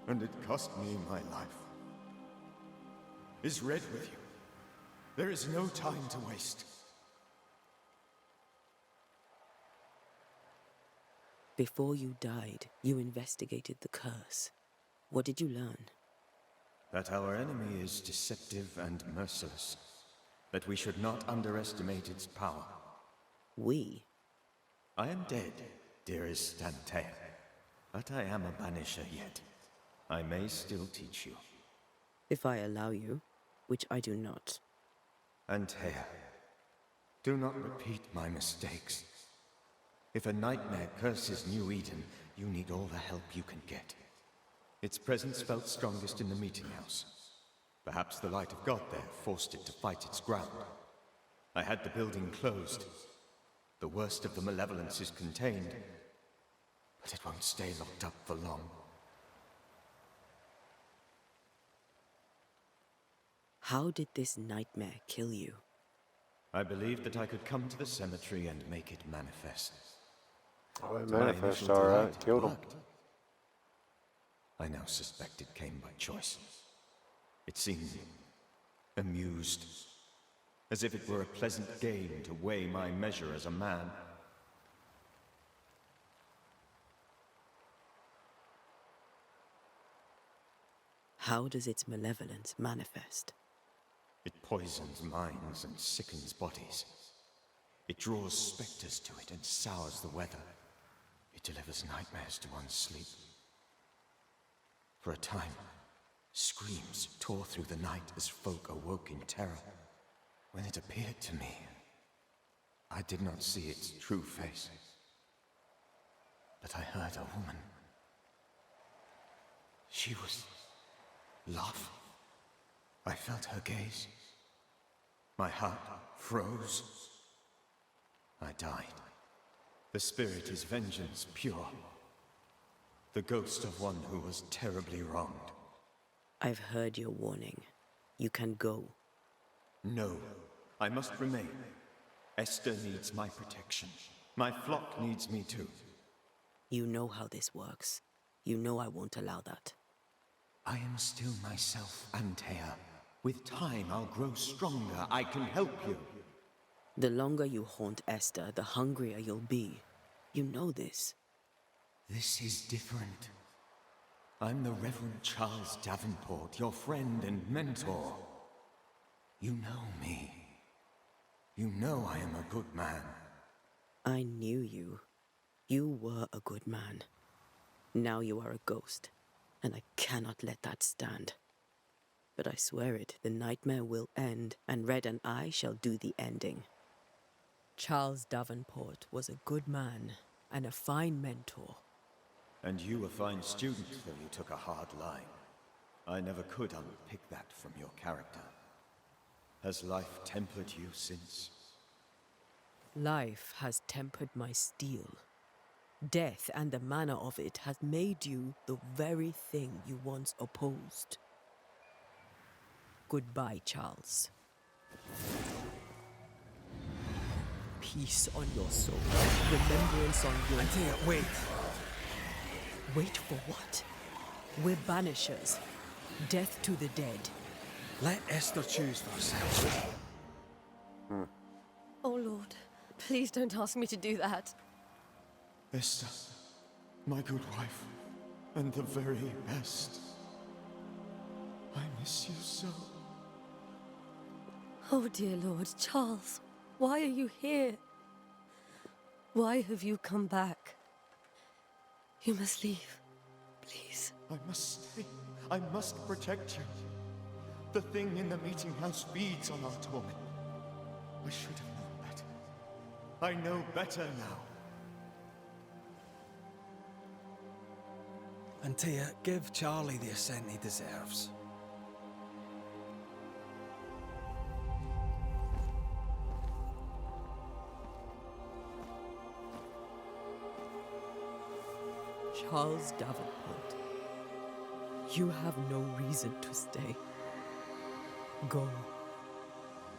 And it cost me my life. Is Red with you? There is no time to waste. Before you died, you investigated the curse. What did you learn? That our enemy is deceptive and merciless. That we should not underestimate its power. We? I am dead, dearest Antea. But I am a banisher yet. I may still teach you. If I allow you, which I do not. Antea, do not repeat my mistakes. If a nightmare curses New Eden, you need all the help you can get. Its presence felt strongest in the meeting house. Perhaps the light of God there forced it to fight its ground. I had the building closed. The worst of the malevolence is contained, but it won't stay locked up for long. How did this nightmare kill you? I believed that I could come to the cemetery and make it manifest. Oh, it To my manifests initial alright. delight, it Killed him. worked. I now suspect it came by choice. It seemed amused, as if it were a pleasant game to weigh my measure as a man. How does its malevolence manifest? It poisons minds and sickens bodies. It draws specters to it and sours the weather. It delivers nightmares to one's sleep. For a time, screams tore through the night as folk awoke in terror. When it appeared to me, I did not see its true face. But I heard a woman. She was love. I felt her gaze. My heart froze. I died. The spirit is vengeance pure. The ghost of one who was terribly wronged. I've heard your warning. You can go. No, I must remain. Esther needs my protection. My flock needs me too. You know how this works. You know I won't allow that. I am still myself, Antea. With time, I'll grow stronger. I can help you. The longer you haunt Esther, the hungrier you'll be. You know this. This is different. I'm the Reverend Charles Davenport, your friend and mentor. You know me. You know I am a good man. I knew you. You were a good man. Now you are a ghost, and I cannot let that stand. But I swear it, the nightmare will end, and Red and I shall do the ending. Charles Davenport was a good man and a fine mentor. And you a fine student, though you took a hard line. I never could unpick that from your character. Has life tempered you since? Life has tempered my steel. Death and the manner of it has made you the very thing you once opposed. Goodbye, Charles. Peace on your soul. Remembrance on your... Antea, wait. Wait for what? We're banishers. Death to the dead. Let Esther choose for herself. Oh, Lord. Please don't ask me to do that. Esther, my good wife, and the very best. I miss you so. Oh, dear Lord. Charles, why are you here? Why have you come back? You must leave. Please. I must stay. I must protect you. The thing in the meeting house feeds on our torment. I should have known better. I know better now. Antea, give Charlie the ascent he deserves. Charles Davenport, you have no reason to stay. Go.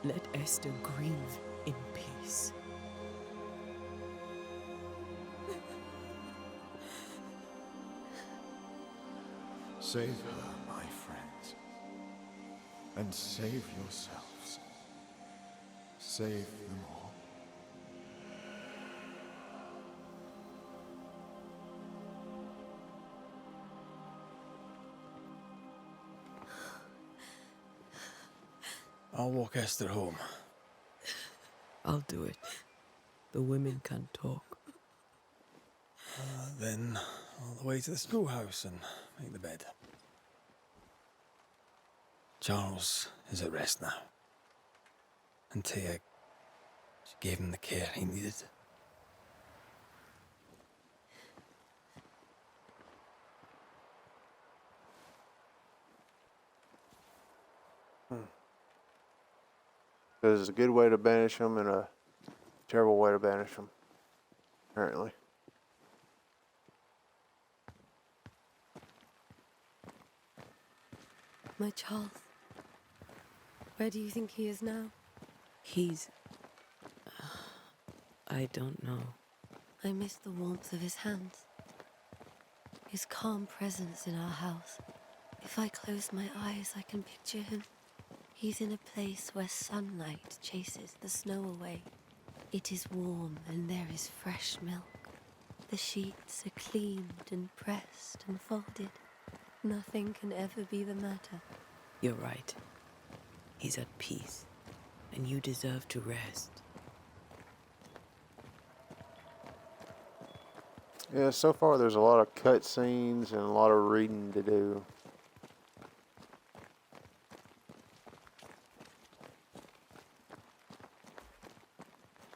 Let Esther grieve in peace. Save her, my friends. And save yourselves. Save them all. I'll walk Esther home. I'll do it. The women can talk. Then all the way to the schoolhouse and make the bed. Charles is at rest now. Antea, she gave him the care he needed. There's a good way to banish them and a terrible way to banish them, apparently. My Charles. Where do you think he is now? He's... I don't know. I miss the warmth of his hands. His calm presence in our house. If I close my eyes, I can picture him. He's in a place where sunlight chases the snow away. It is warm and there is fresh milk. The sheets are cleaned and pressed and folded. Nothing can ever be the matter. You're right. He's at peace, and you deserve to rest. Yeah, so far there's a lot of cutscenes and a lot of reading to do.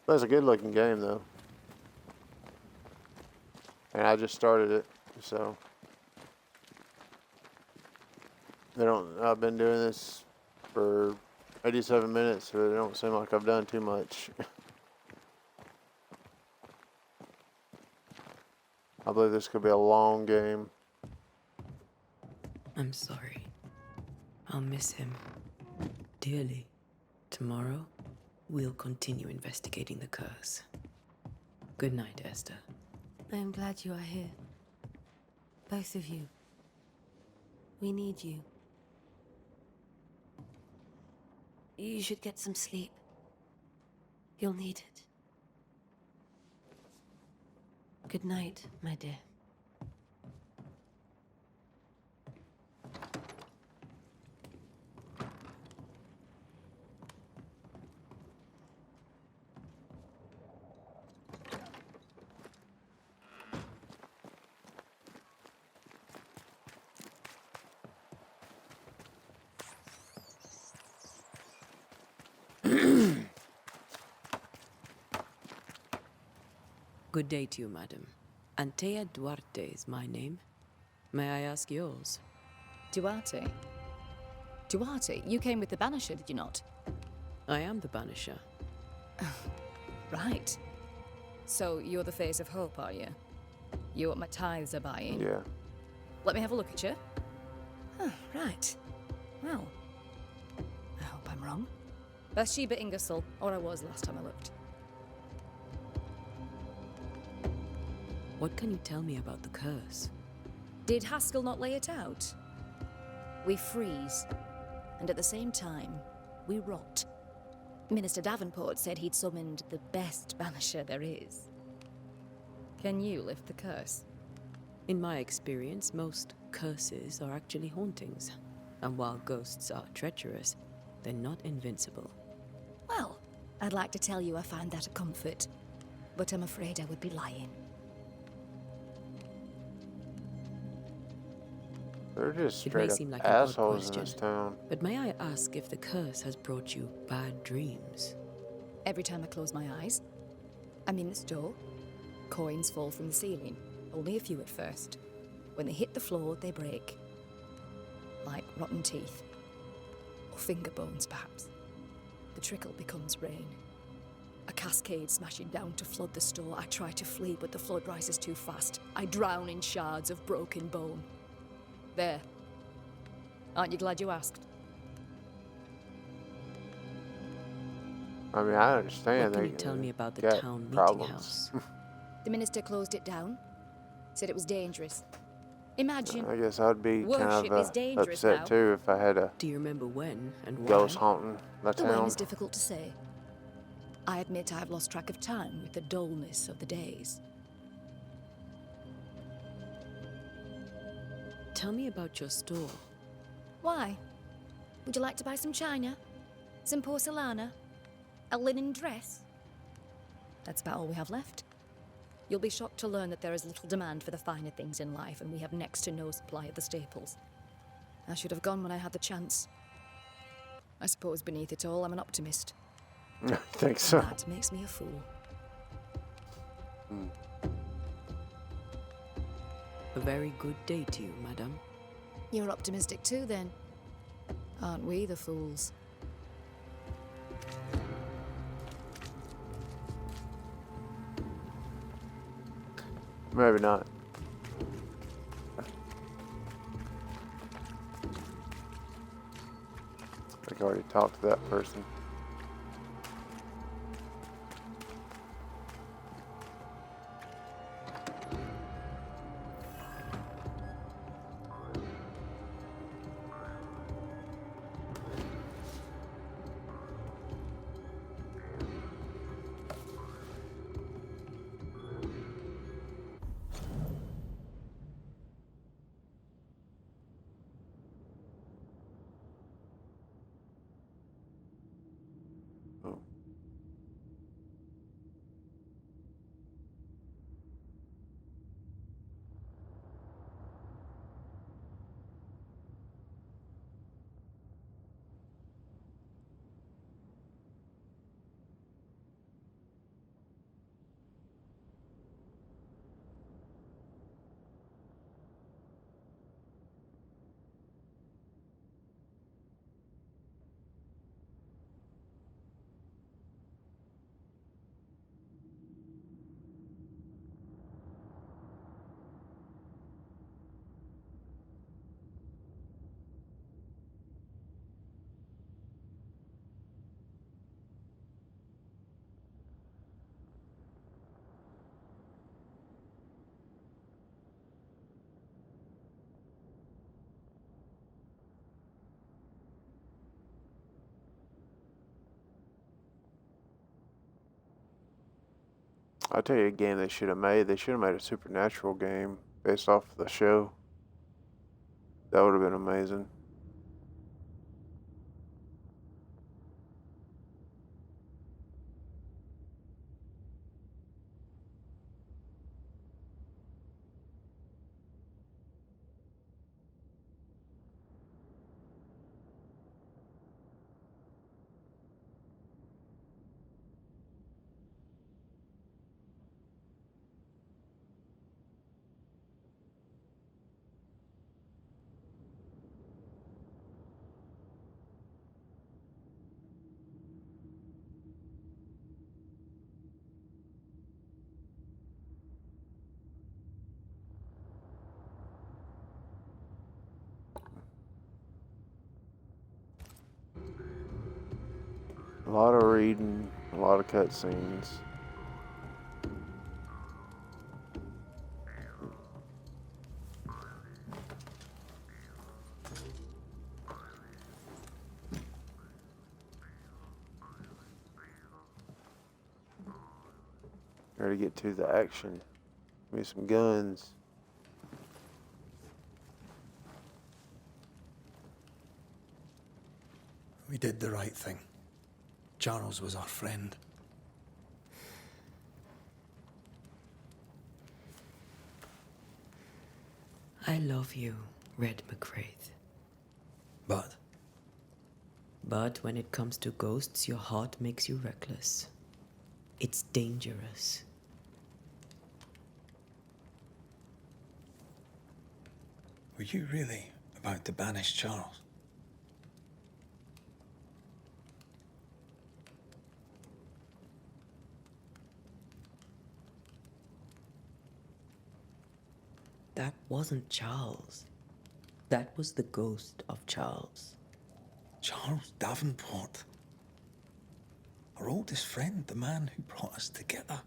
But it's a good looking game though. And I just started it, so I've been doing this for 87 minutes, so it don't seem like I've done too much. I believe this could be a long game. I'm sorry. I'll miss him dearly. Tomorrow, we'll continue investigating the curse. Good night, Esther. I am glad you are here. Both of you. We need you. You should get some sleep. You'll need it. Good night, my dear. Good day to you, madam. Antea Duarte is my name. May I ask yours? Duarte? Duarte? You came with the Banisher, did you not? I am the Banisher. Right. So you're the face of hope, are you? You're what my tithes are buying? Yeah. Let me have a look at you. Huh, right. Well, I hope I'm wrong. Bathsheba Ingersoll, or I was last time I looked. What can you tell me about the curse? Did Haskell not lay it out? We freeze, and at the same time, we rot. Minister Davenport said he'd summoned the best banisher there is. Can you lift the curse? In my experience, most curses are actually hauntings. And while ghosts are treacherous, they're not invincible. Well, I'd like to tell you I find that a comfort, but I'm afraid I would be lying. They're just It may straight seem up like an odd assholes in question, this town. but may I ask if the curse has brought you bad dreams? Every time I close my eyes, I'm in the store. Coins fall from the ceiling, only a few at first. When they hit the floor, they break. Like rotten teeth. Or finger bones, perhaps. The trickle becomes rain. A cascade smashing down to flood the store. I try to flee, but the flood rises too fast. I drown in shards of broken bone. There. Aren't you glad you asked? I mean, I understand. What can they you tell me about the got town meeting problems. house? The minister closed it down. Said it was dangerous. Imagine. I guess I'd be kind Worship is of dangerous upset now. too if I had a Do you remember when and why? ghost haunting the The when town. is difficult to say. I admit I have lost track of time with the dullness of the days. Tell me about your store. Why? Would you like to buy some china? Some porcelana? A linen dress? That's about all we have left. You'll be shocked to learn that there is little demand for the finer things in life, and we have next to no supply of the staples. I should have gone when I had the chance. I suppose beneath it all, I'm an optimist. I think so. That makes me a fool. A very good day to you, madam. You're optimistic too, then. Aren't we the fools? Maybe not. I think I already talked to that person. I'll tell you a game they should have made. They should have made a supernatural game based off of the show. That would have been amazing. A lot of reading, a lot of cutscenes. Ready to get to the action. Give me some guns. We did the right thing. Charles was our friend. I love you, Red McCraith. But But when it comes to ghosts, your heart makes you reckless. It's dangerous. were you really about to banish Charles? That wasn't Charles. That was the ghost of Charles. Charles Davenport. Our oldest friend, the man who brought us together.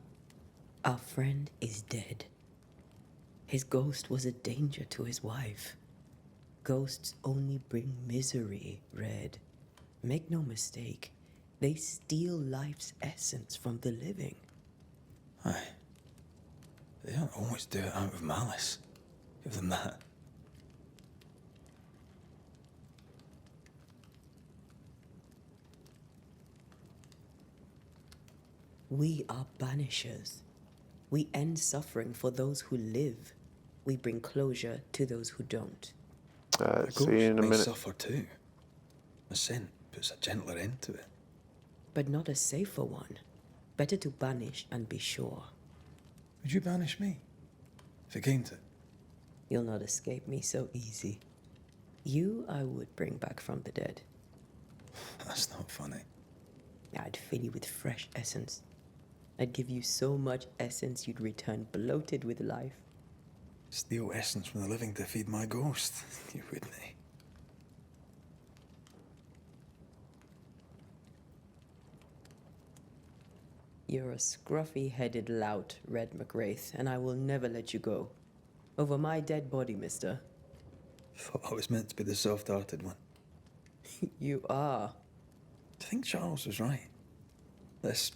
Our friend is dead. His ghost was a danger to his wife. Ghosts only bring misery, Red. Make no mistake, they steal life's essence from the living. Aye. They don't always do it out of malice. Give them that. We are banishers. We end suffering for those who live. We bring closure to those who don't. See you in a may minute. suffer too. A sin puts a gentler end to it. But not a safer one. Better to banish and be sure. Would you banish me? If it came to it? You'll not escape me so easy. You I would bring back from the dead. That's not funny. I'd fill you with fresh essence. I'd give you so much essence you'd return bloated with life. Steal essence from the living to feed my ghost. You wouldn't, eh? You're a scruffy-headed lout, Red McWraith, and I will never let you go. Over my dead body, mister. Thought I was meant to be the soft-hearted one. You are. Do you think Charles was right? This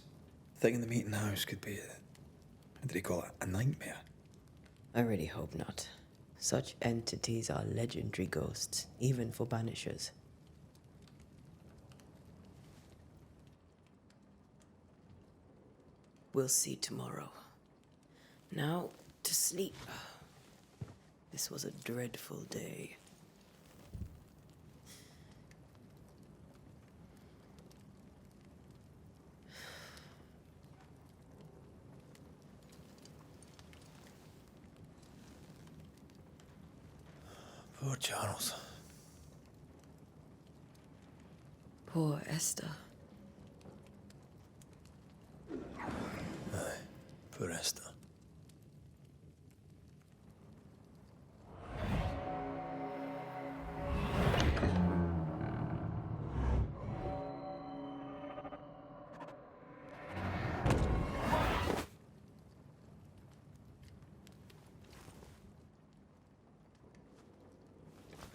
thing in the meeting house could be how did he call it? A nightmare? I really hope not. Such entities are legendary ghosts, even for Banishers. We'll see tomorrow. Now, to sleep. This was a dreadful day. Poor Charles. Poor Esther. Aye, poor Esther.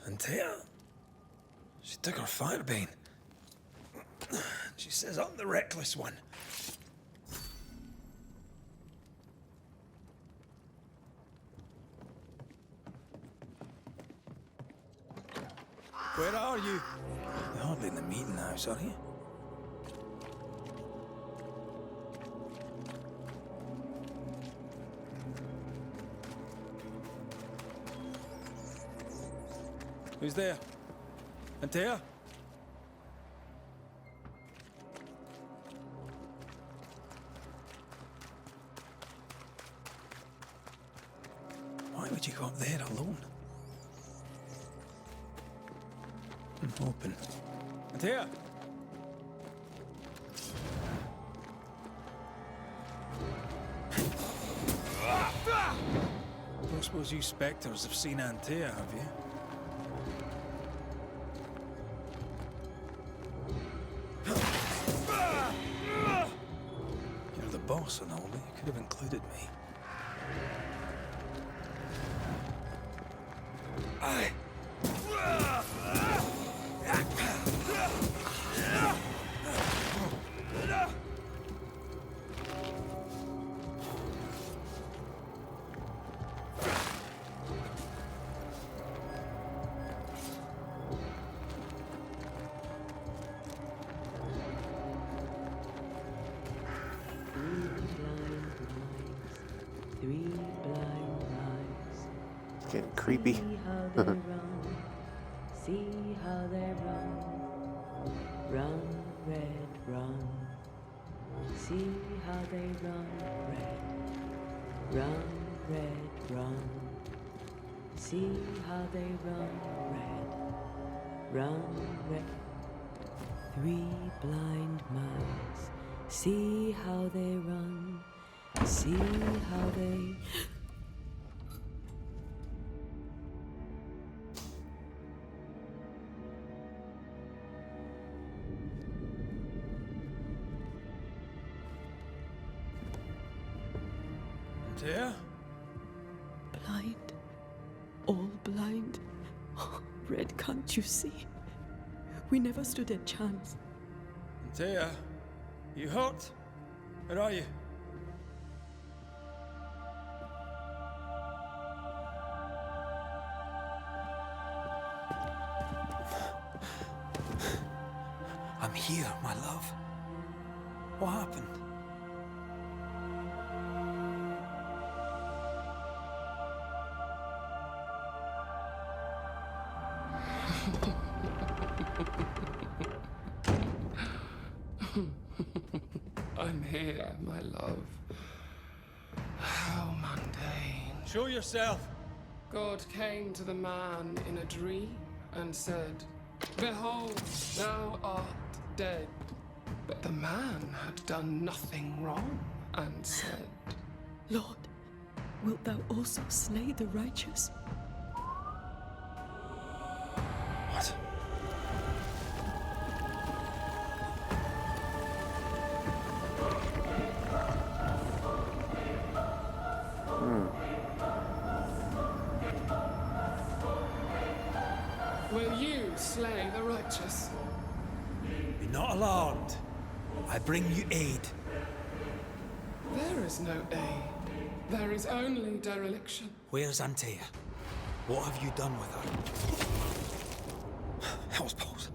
Antea, she took her firebane. She says I'm the reckless one. Where are you? You're hardly in the meeting house, are you? Who's there? Antea? Why would you go up there alone? I'm hoping. Antea! Don't suppose you spectres have seen Antea, have you? You're the boss and all, but you could have included me. Aye. Three blind mice. It's getting creepy. See how they run. See how they run. Run, red, run. See how they run, red. Run, red, run. See how they run, red. Run, red. Three blind mice. See how they run. See how they... Antea? Blind. All blind. Red, can't you see? We never stood a chance. Antea? You hurt? Where are you? I'm here, my love. What happened? I'm here, my love. How mundane. Show yourself. God came to the man in a dream and said, "Behold, thou art dead." But the man had done nothing wrong, and said, Lord, wilt thou also slay the righteous? What? Will you slay the righteous? Be not alarmed. I bring you aid. There is no aid. There is only dereliction. Where's Antea? What have you done with her? Hell's balls.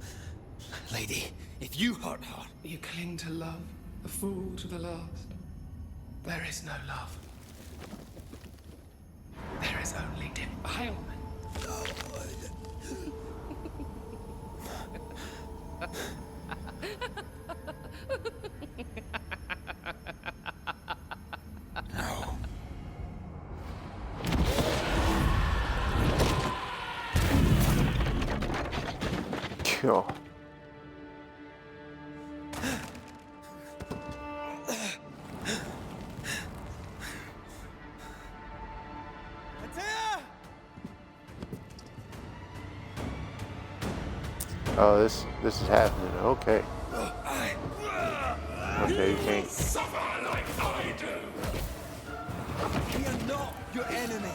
Lady, if you hurt her... You cling to love, a fool to the last. There is no love. There is only defilement. No. Yo. Oh, this is happening. Okay. Okay, you can't. Suffer like I do! We are not your enemy.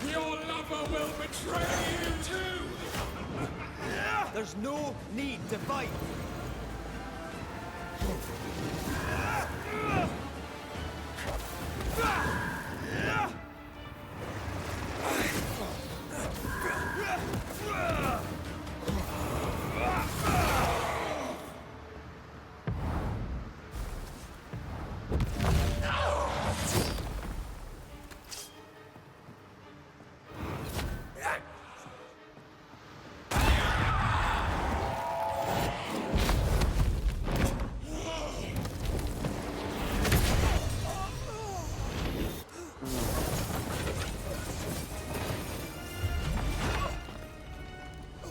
Your lover will betray you too! There's no need to fight.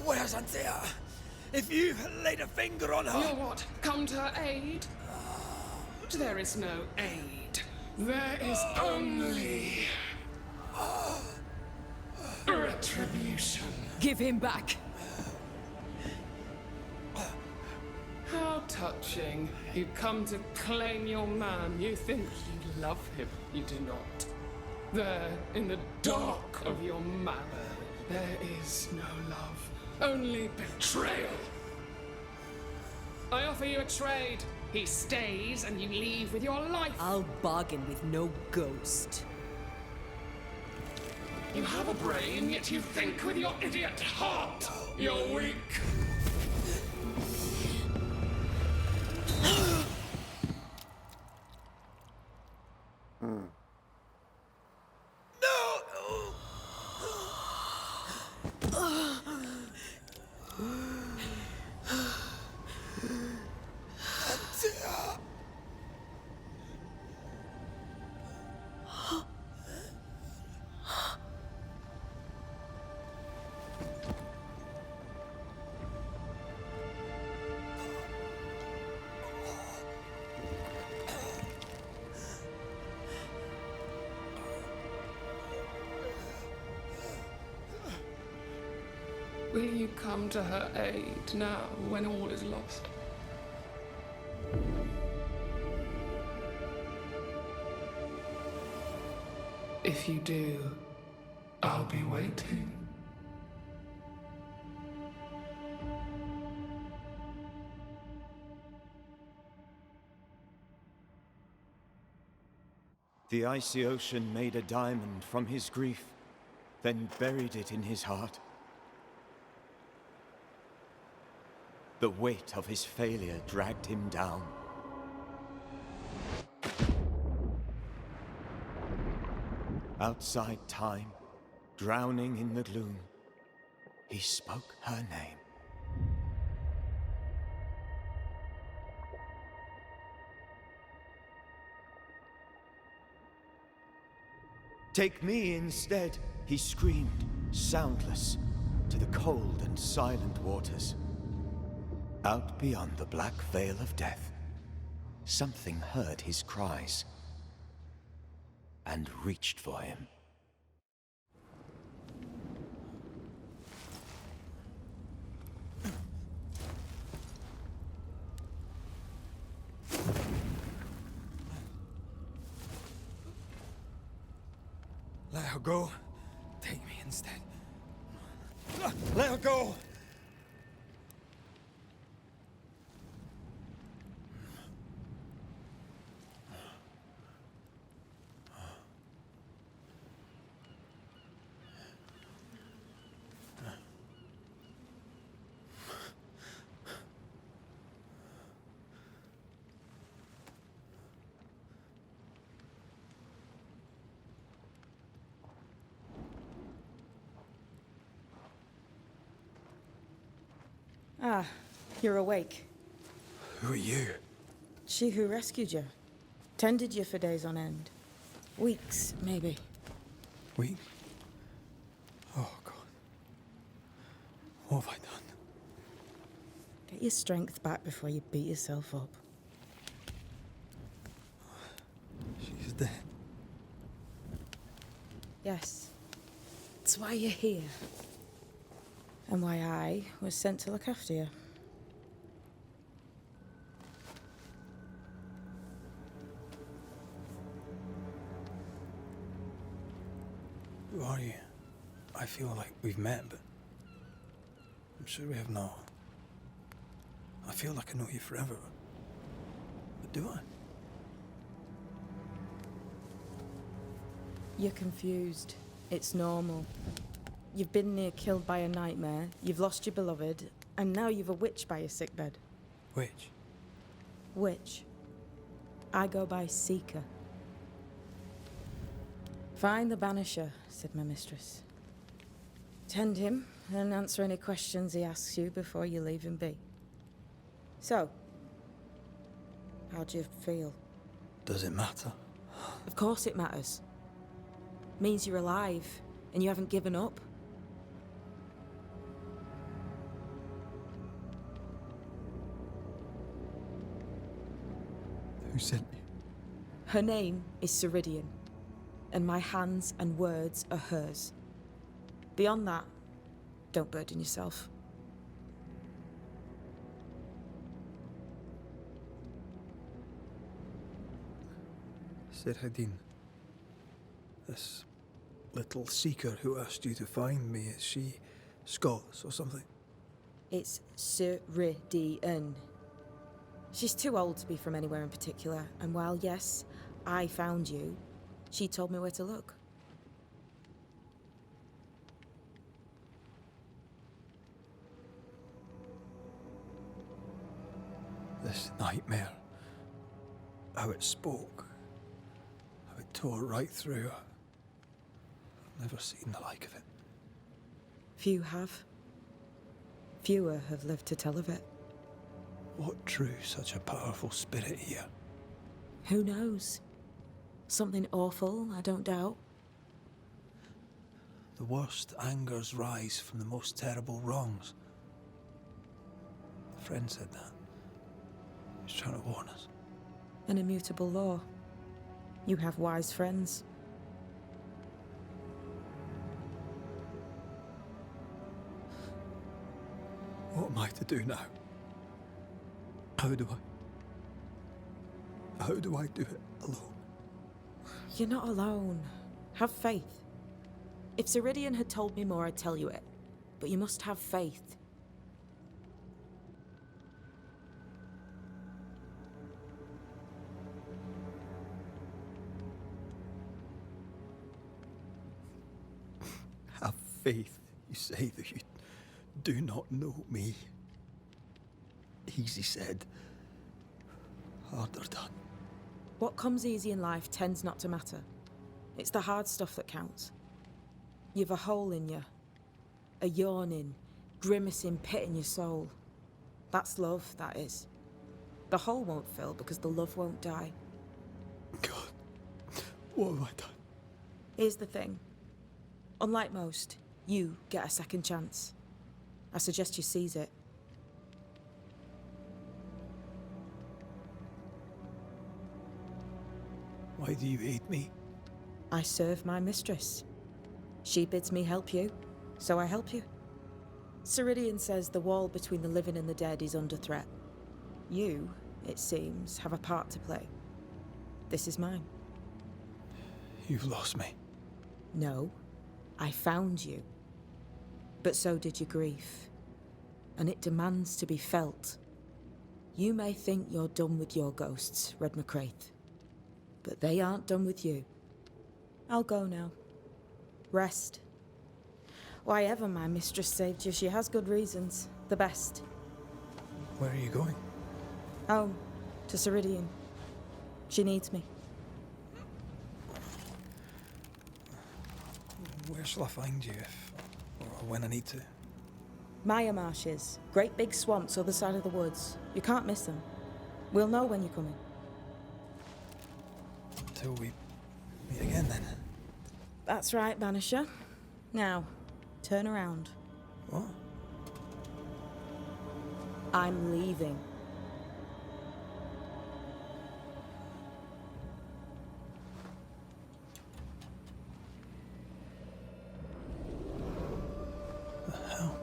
Where's Antea? If you laid a finger on her... You what? Come to her aid? There is no aid. There is only... retribution. Give him back. How touching. You come to claim your man. You think you love him. You do not. There, in the dark of your marrow, there is no love. Only betrayal. I offer you a trade. He stays and you leave with your life. I'll bargain with no ghost. You have a brain, yet you think with your idiot heart. You're weak. Will you come to her aid now, when all is lost? If you do, I'll be waiting. The icy ocean made a diamond from his grief, then buried it in his heart. The weight of his failure dragged him down. Outside time, drowning in the gloom, he spoke her name. Take me instead, he screamed, soundless, to the cold and silent waters. Out beyond the black veil of death, something heard his cries and reached for him. Let her go. Take me instead. Let her go! Ah, you're awake. Who are you? She who rescued you. Tended you for days on end. Weeks, maybe. We? Oh, God. What have I done? Get your strength back before you beat yourself up. She's dead. Yes. That's why you're here. And why I was sent to look after you. Who are you? I feel like we've met, but I'm sure we have not. I feel like I know you forever, but do I? You're confused. It's normal. You've been near killed by a nightmare, you've lost your beloved, and now you've a witch by your sickbed. Witch? Witch. I go by Seeker. Find the Banisher, said my mistress. Tend him, and answer any questions he asks you before you leave him be. So, how do you feel? Does it matter? Of course it matters. Means you're alive, and you haven't given up. Who sent you? Her name is Ceridian, and my hands and words are hers. Beyond that, don't burden yourself. Ceridian. This little seeker who asked you to find me, is she Scots or something? It's Ceridian. She's too old to be from anywhere in particular, and while, yes, I found you, she told me where to look. This nightmare, how it spoke, how it tore right through her. I've never seen the like of it. Few have. Fewer have lived to tell of it. What drew such a powerful spirit here? Who knows? Something awful, I don't doubt. The worst angers rise from the most terrible wrongs. A friend said that. He's trying to warn us. An immutable law. You have wise friends. What am I to do now? How do I do it alone? You're not alone. Have faith. If Ceridian had told me more, I'd tell you it. But you must have faith. Have faith, you say, that you do not know me. Easy said, harder done. What comes easy in life tends not to matter. It's the hard stuff that counts. You've a hole in you. A yawning, grimacing pit in your soul. That's love, that is. The hole won't fill because the love won't die. God, what have I done? Here's the thing. Unlike most, you get a second chance. I suggest you seize it. Why do you hate me? I serve my mistress. She bids me help you, so I help you. Ceridian says the wall between the living and the dead is under threat. You, it seems, have a part to play. This is mine. You've lost me. No, I found you. But so did your grief. And it demands to be felt. You may think you're done with your ghosts, Red McCraith. But they aren't done with you. I'll go now. Rest. Why ever my mistress saved you, she has good reasons. The best. Where are you going? Home. To Ceridian. She needs me. Where shall I find you if... or when I need to? Maya Marshes. Great big swamps other side of the woods. You can't miss them. We'll know when you're coming. Until we meet again, then. That's right, Banisher. Now, turn around. What? I'm leaving. The hell?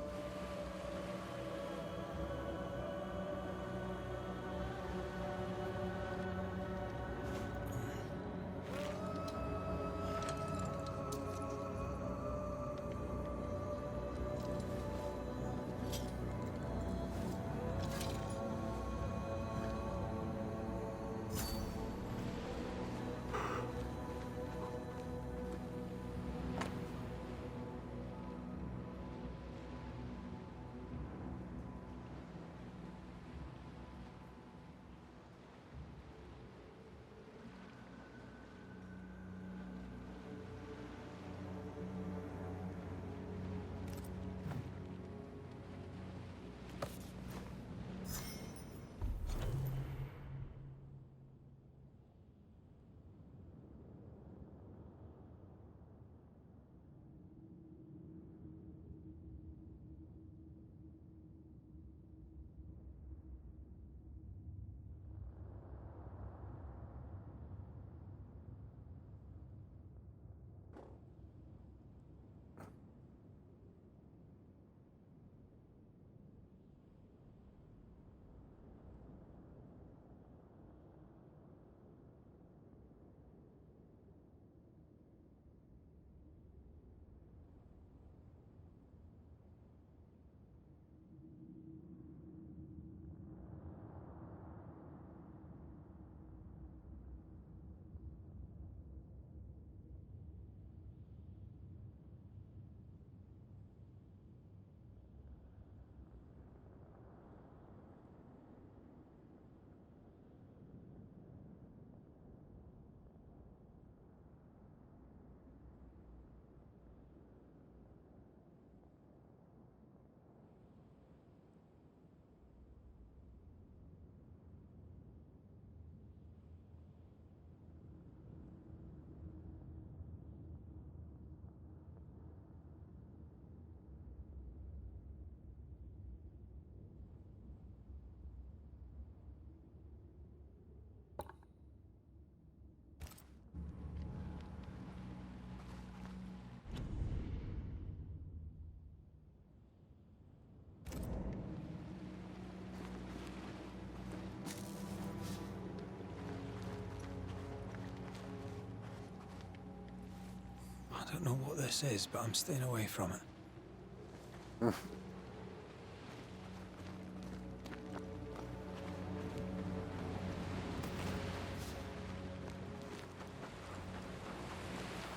I don't know what this is, but I'm staying away from it.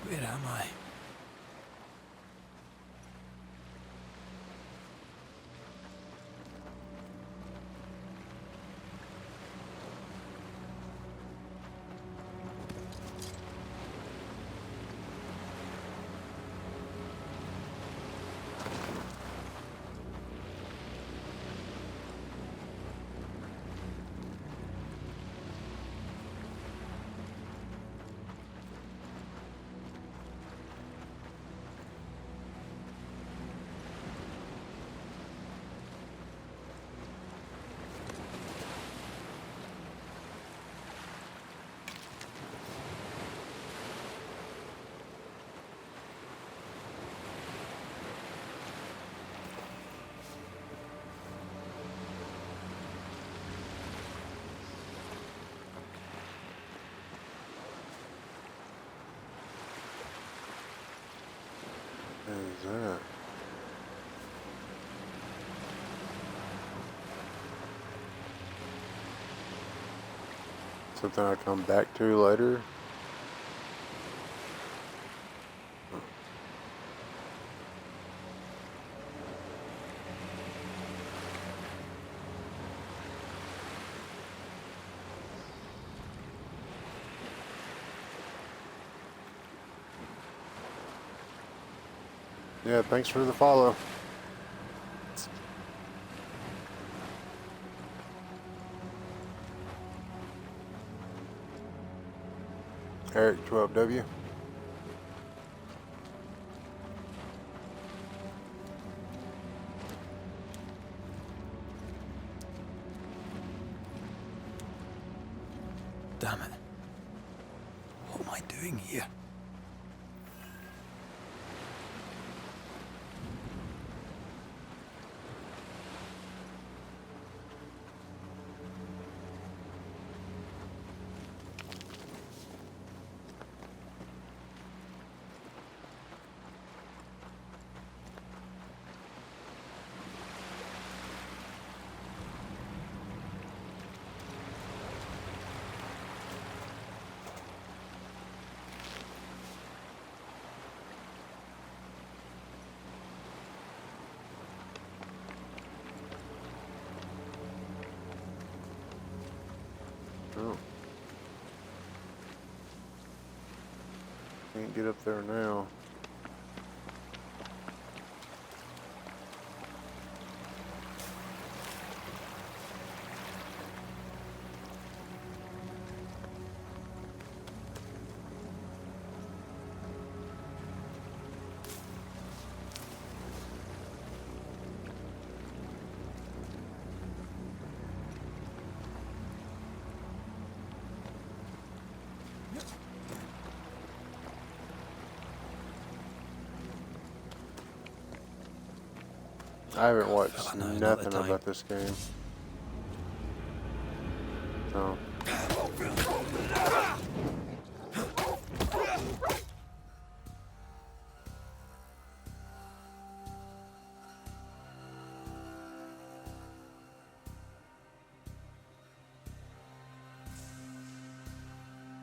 Where am I? is that? Something I come back to later? Yeah, thanks for the follow. Eric 12W. Damn it. What am I doing here? Oh. Can't get up there now. I haven't watched nothing about this game. So.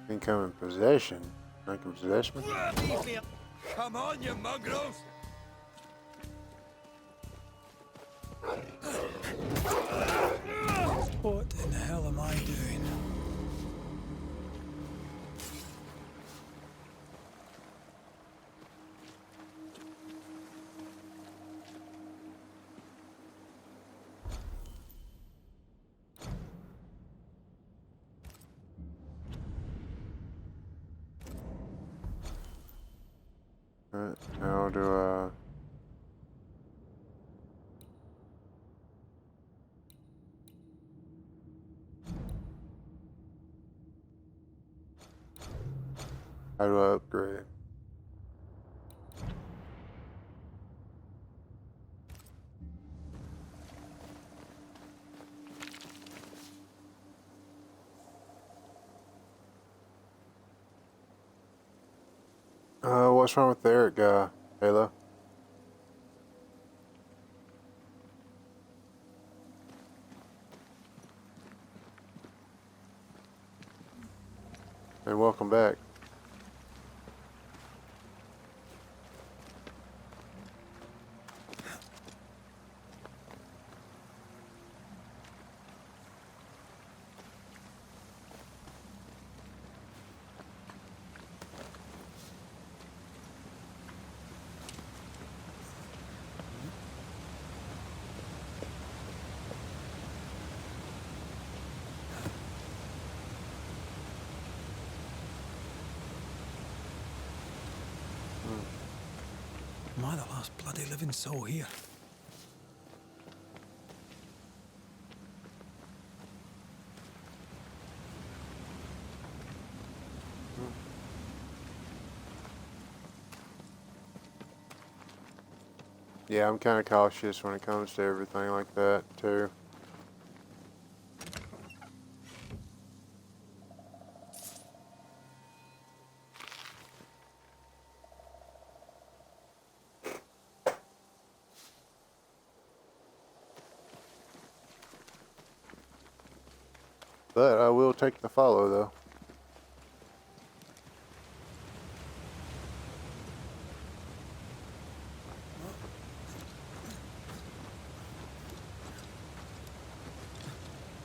Incoming possession. Incoming possession. Come on, you mongrels! What in the hell am I doing? How do I... How do I upgrade? What's wrong with the Eric guy, Halo? And welcome back. Am I the last bloody living soul here? Yeah, I'm kind of cautious when it comes to everything like that, too. But I will take the follow, though.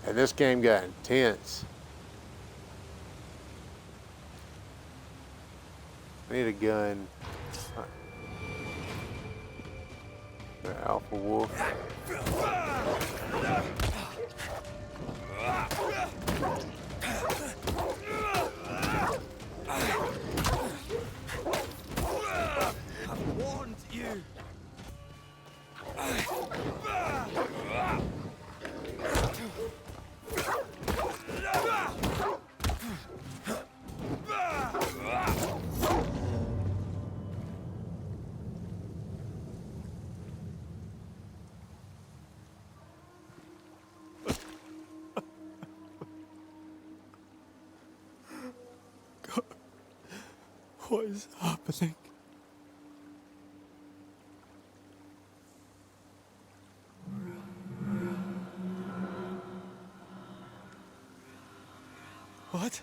And this game got intense. I need a gun. The Alpha Wolf. I warned you. God, what is happening? What?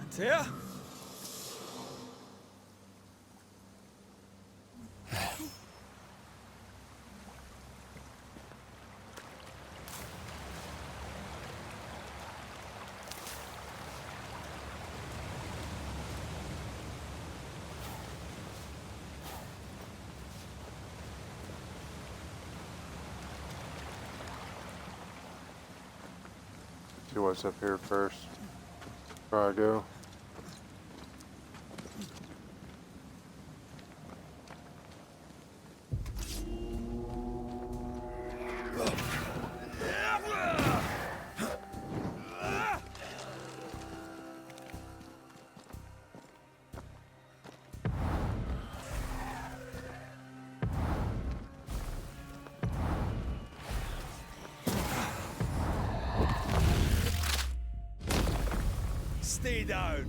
Antea? See what's up here first before I go. Stay down.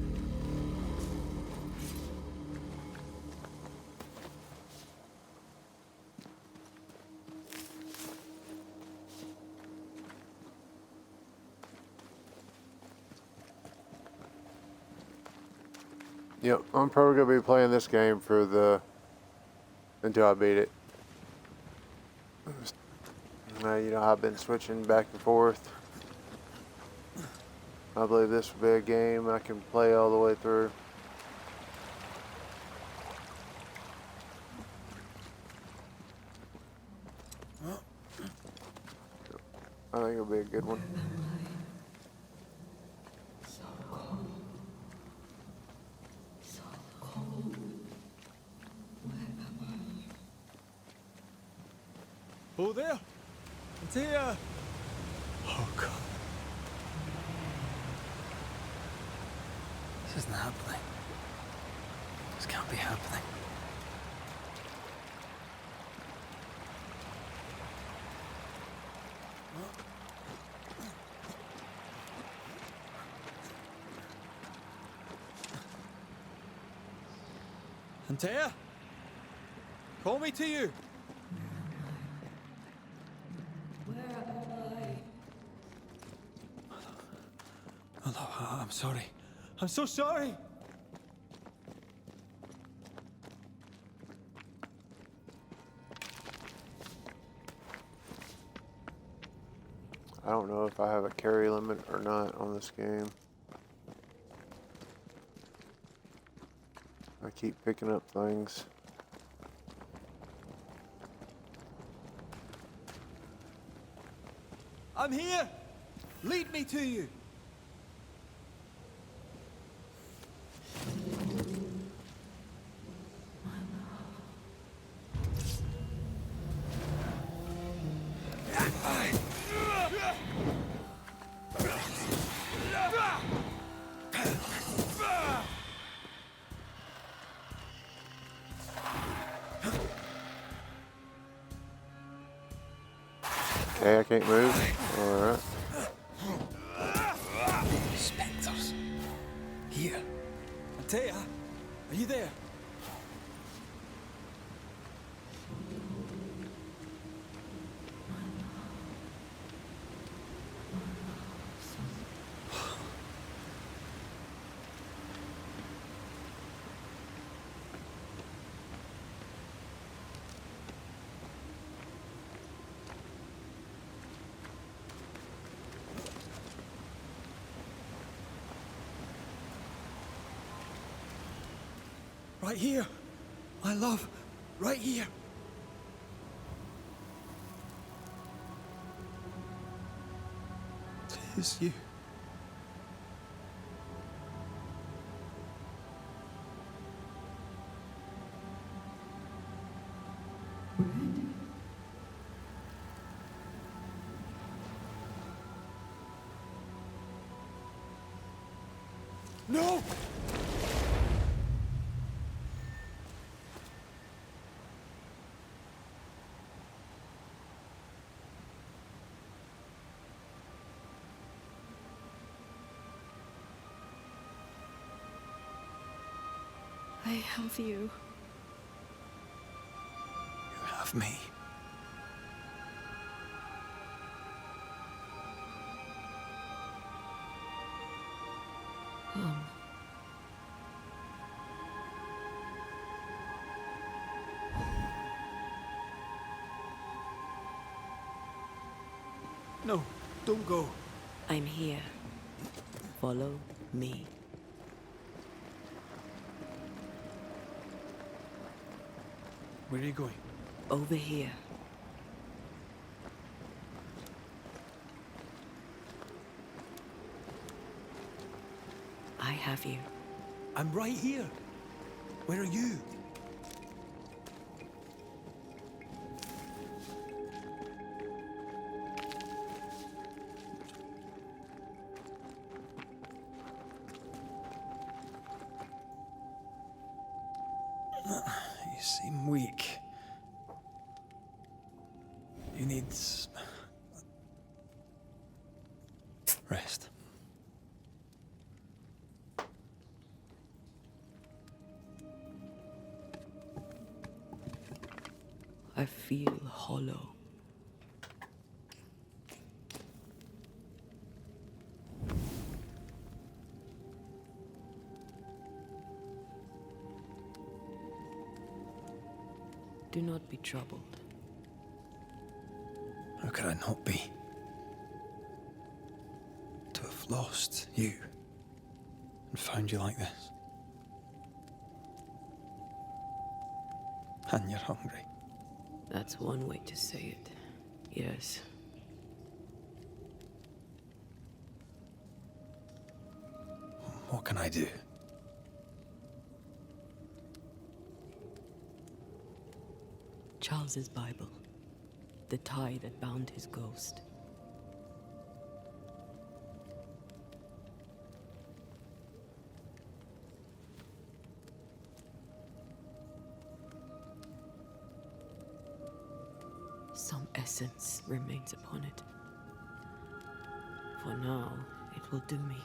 Yep, I'm probably gonna be playing this game for until I beat it. You know, I've been switching back and forth. I believe this will be a game I can play all the way through. I think it'll be a good one. Oh, there. Antea. Oh, God. This isn't happening. This can't be happening. Antea? Call me to you. Hello, I'm sorry. I'm so sorry. I don't know if I have a carry limit or not on this game. I keep picking up things. I'm here. Lead me to you. Okay, I can't move. Alright. Spectres. Here. Antea, are you there? Right here. My love. Right here. Tis you. No! I have you. You have me. Come. No, don't go. I'm here. Follow me. Where are you going? Over here. I have you. I'm right here. Where are you? You seem weak. You need rest. I feel hollow. Do not be troubled. How could I not be? To have lost you and found you like this. And you're hungry. That's one way to say it. Yes. What can I do? Charles's Bible. The tie that bound his ghost. Some essence remains upon it. For now, it will do me.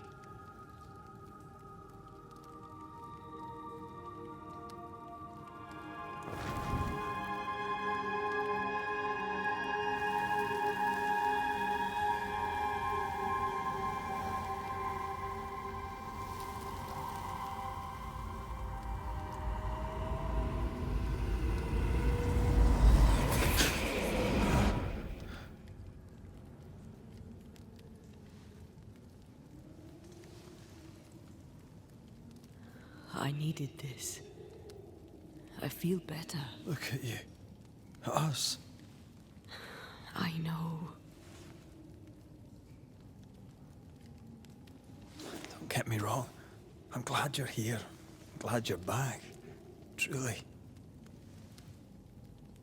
I needed this. I feel better. Look at you. At us. I know. Don't get me wrong. I'm glad you're here. I'm glad you're back. Truly.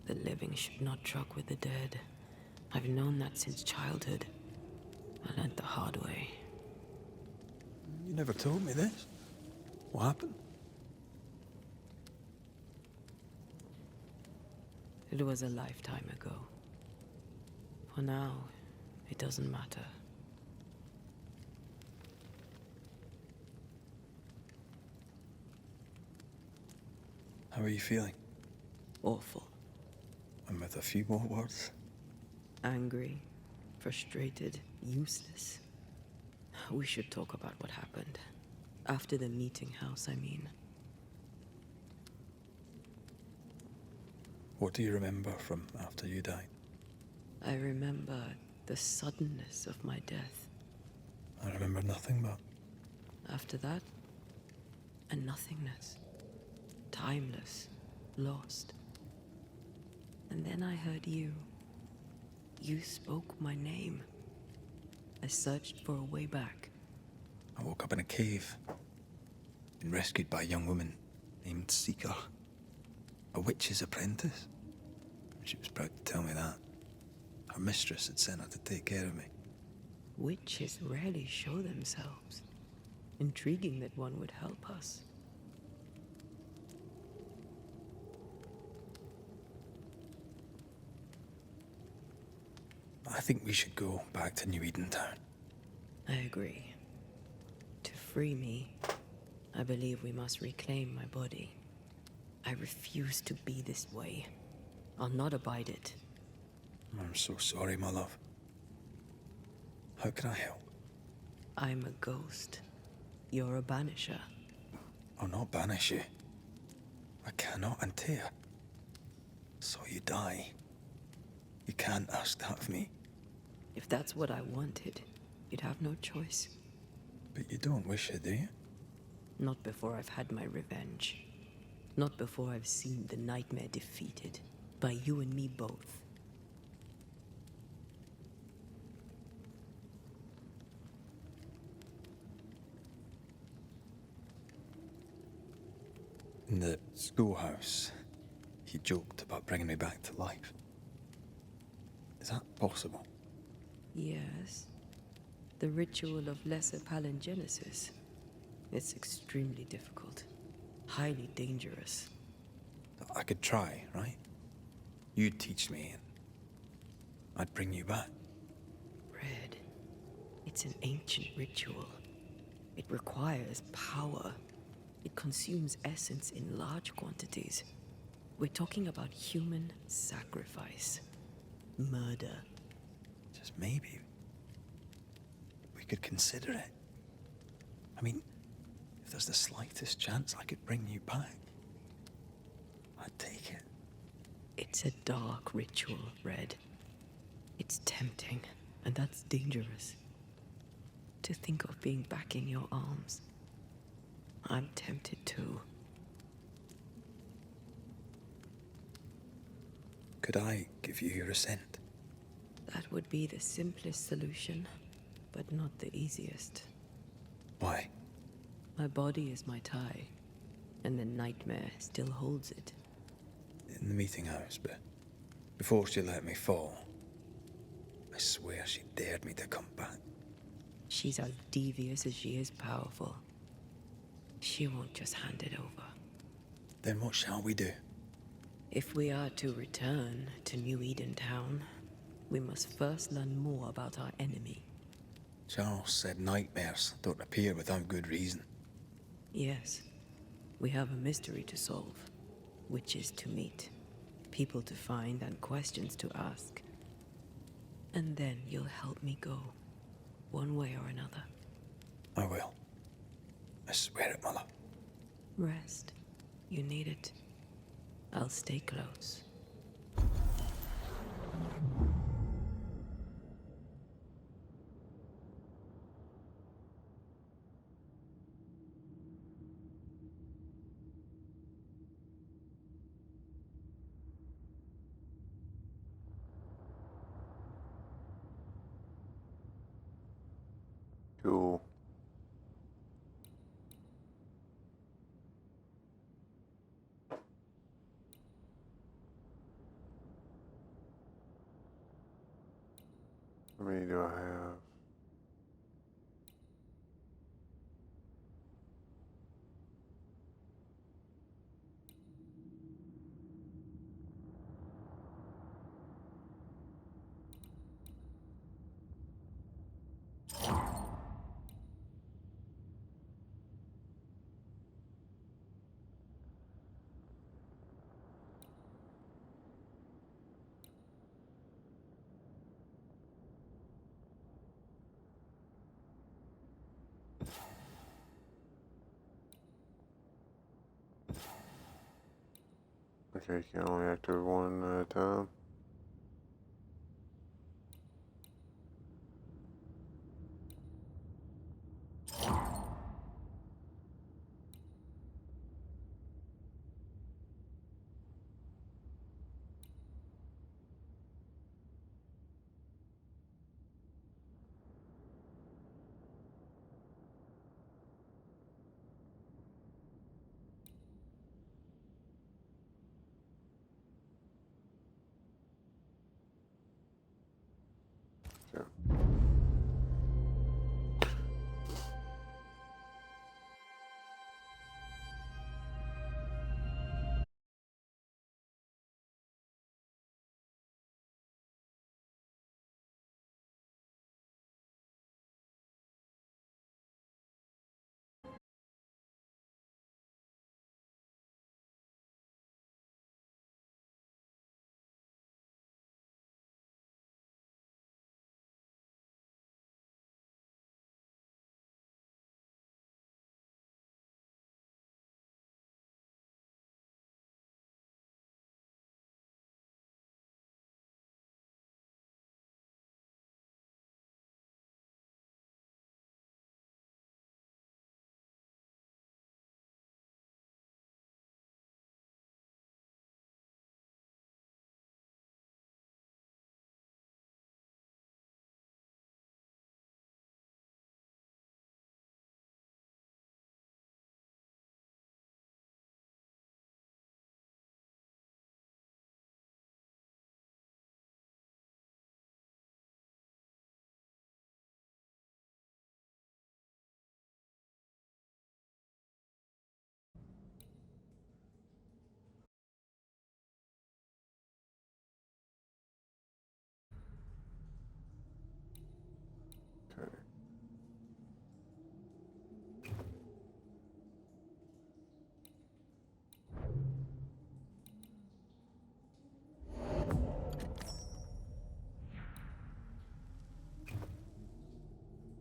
The living should not truck with the dead. I've known that since childhood. I learned the hard way. You never told me this. What happened? It was a lifetime ago. For now, it doesn't matter. How are you feeling? Awful. And with a few more words? Angry, frustrated, useless. We should talk about what happened. After the meeting house, I mean. What do you remember from after you died? I remember the suddenness of my death. I remember nothing but... After that, a nothingness. timeless, lost. And then I heard you. You spoke my name. I searched for a way back. I woke up in a cave. Been rescued by a young woman named Seeker. A witch's apprentice. She was proud to tell me that. Her mistress had sent her to take care of me. Witches rarely show themselves. Intriguing that one would help us. I think we should go back to New Eden Town. I agree. To free me, I believe we must reclaim my body. I refuse to be this way. I'll not abide it. I'm so sorry, my love. How can I help? I'm a ghost. You're a banisher. I'll not banish you. I cannot, Antea. So you die. You can't ask that of me. If that's what I wanted, you'd have no choice. But you don't wish it, do you? Not before I've had my revenge. Not before I've seen the nightmare defeated. By you and me both. In the schoolhouse, he joked about bringing me back to life. Is that possible? Yes. The ritual of lesser palingenesis. It's extremely difficult. Highly dangerous. I could try, right? You'd teach me, and I'd bring you back. Red. It's an ancient ritual. It requires power. It consumes essence in large quantities. We're talking about human sacrifice. Murder. Just maybe we could consider it. I mean, if there's the slightest chance I could bring you back, I'd take it. It's a dark ritual, Red. It's tempting, and that's dangerous. To think of being back in your arms. I'm tempted too. Could I give you your assent? That would be the simplest solution, but not the easiest. Why? My body is my tie, and the nightmare still holds it. In the meeting house, but before she let me fall, I swear she dared me to come back. She's as devious as she is powerful. She won't just hand it over. Then what shall we do? If we are to return to New Eden Town, we must first learn more about our enemy. Charles said nightmares don't appear without good reason. Yes, we have a mystery to solve, witches to meet, people to find, and questions to ask. And then you'll help me go, one way or another. I will. I swear it, my love. Rest. You need it. I'll stay close. Cool. How many do I have? Okay, you can only activate one at a time.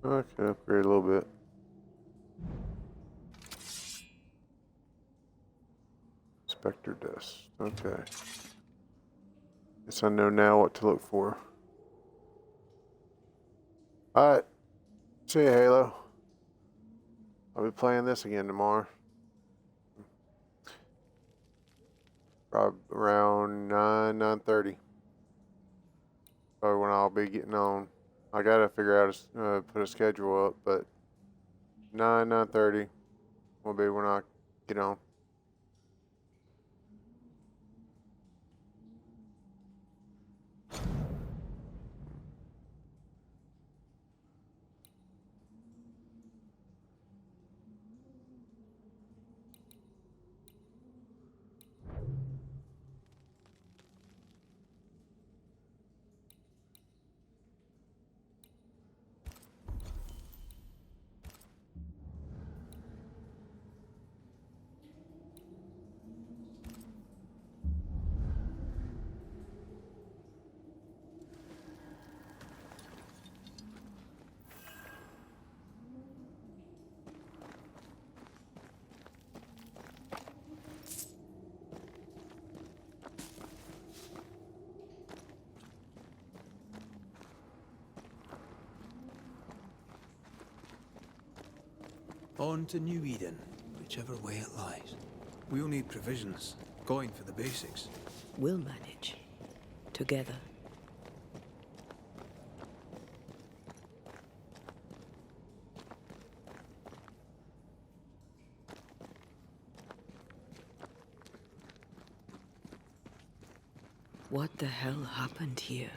I can upgrade a little bit. Spectre dust. Okay. Guess I know now what to look for. Alright. See ya, Halo. I'll be playing this again tomorrow. Probably around 9:30. Probably when I'll be getting on. I gotta figure out put a schedule up, but 9:30 will be when I get on. On to New Eden, whichever way it lies. We'll need provisions, going for the basics. We'll manage. Together. What the hell happened here?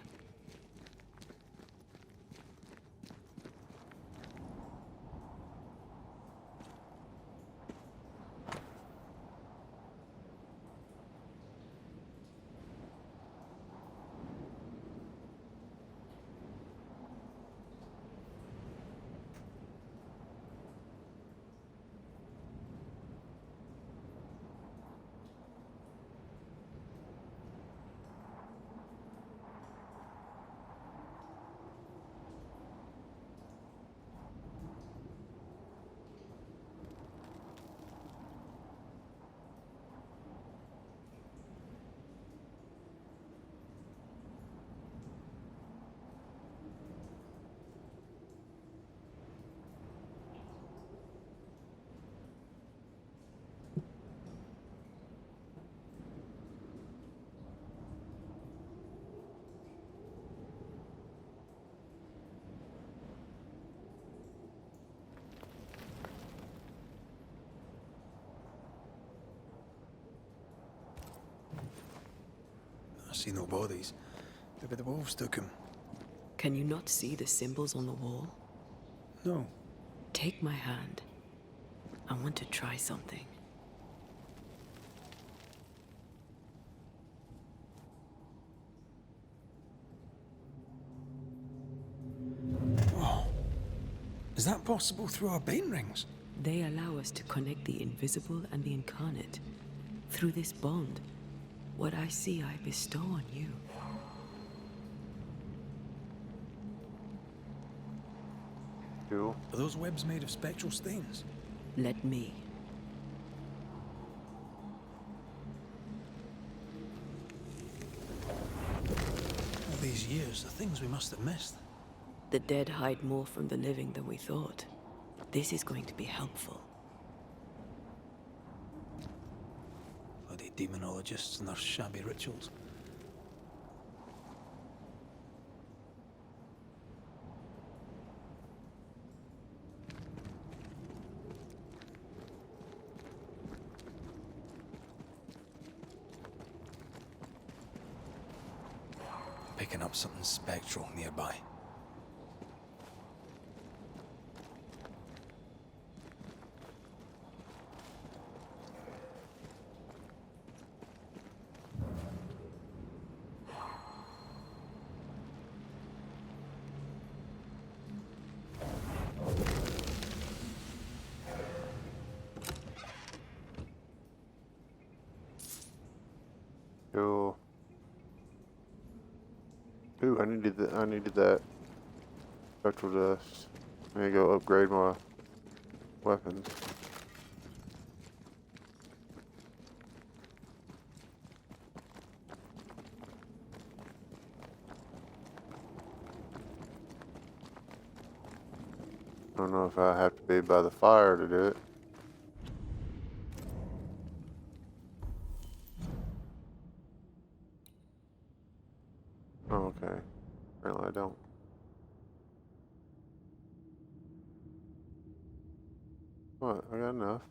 I see no bodies. Maybe the wolves took him. Can you not see the symbols on the wall? No. Take my hand. I want to try something. Whoa. Is that possible through our bane rings? They allow us to connect the invisible and the incarnate. Through this bond, what I see I bestow on you. Cool. Are those webs made of spectral stains? Let me. All these years, the things we must have missed. The dead hide more from the living than we thought. This is going to be helpful. Bloody demonologists and their shabby rituals. Picking up something spectral nearby. Cool. Ooh, I needed that spectral dust. Let me go upgrade my weapons. I don't know if I have to be by the fire to do it. Oh, okay. Apparently I don't. What? I got enough.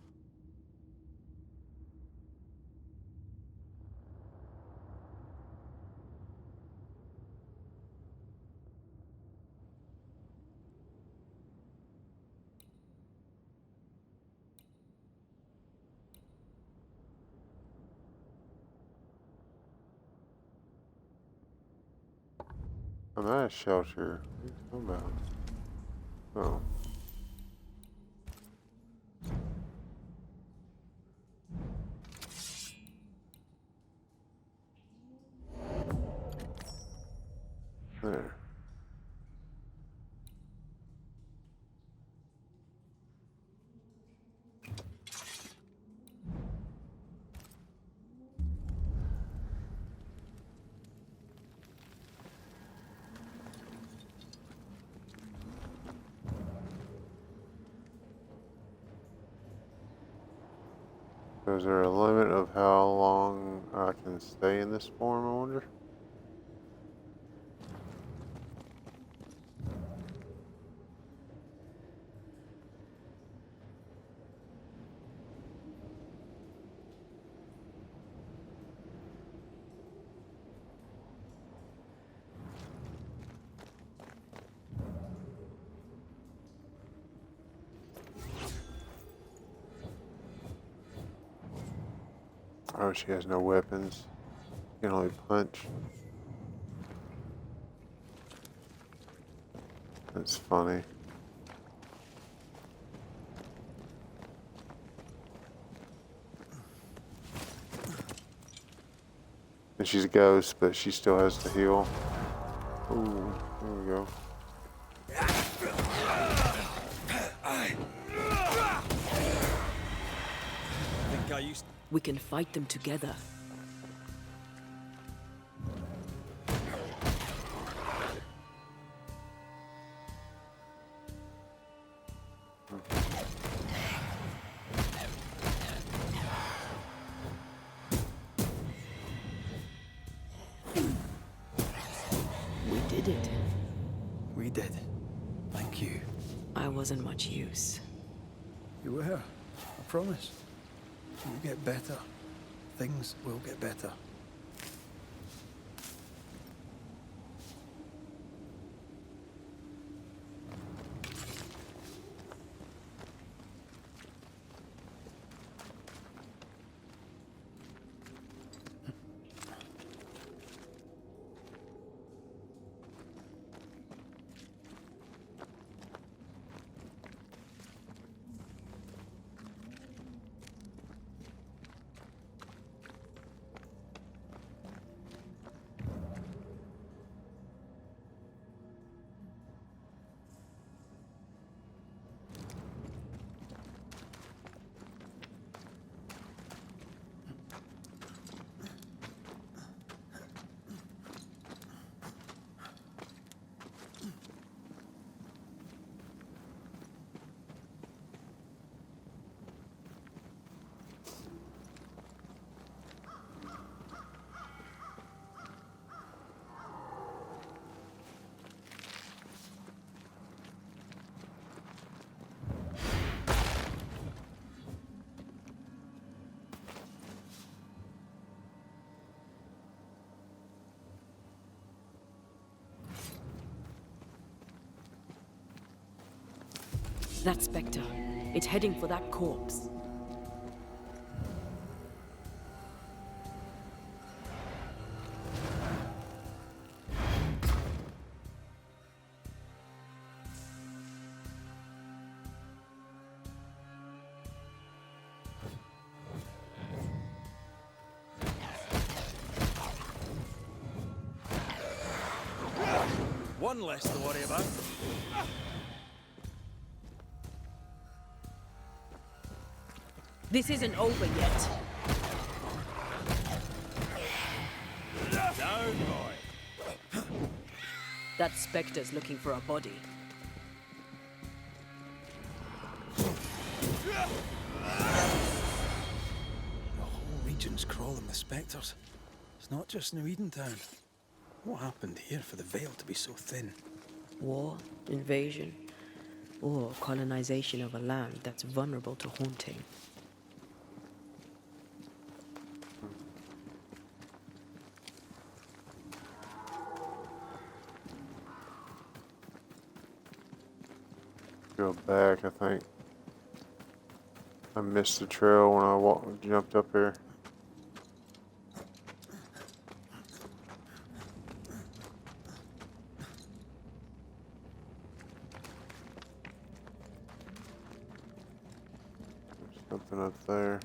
I'm at a shelter. What are you talking about? Oh. There. So is there a limit of how long I can stay in this form, I wonder? Oh, she has no weapons. She can only punch. That's funny. And she's a ghost, but she still has to heal. Ooh, there we go. We can fight them together. We did it. We did. Thank you. I wasn't much use. You were. I promise. You'll get better. Things will get better. That Spectre. It's heading for that corpse. One less to worry about. This isn't over yet. No, boy. That Spectre's looking for a body. The whole region's crawling with spectres. It's not just New Edentown. What happened here for the veil to be so thin? War, invasion, or colonization of a land that's vulnerable to haunting. Go back, I think. I missed the trail when I jumped up here. There's something up there.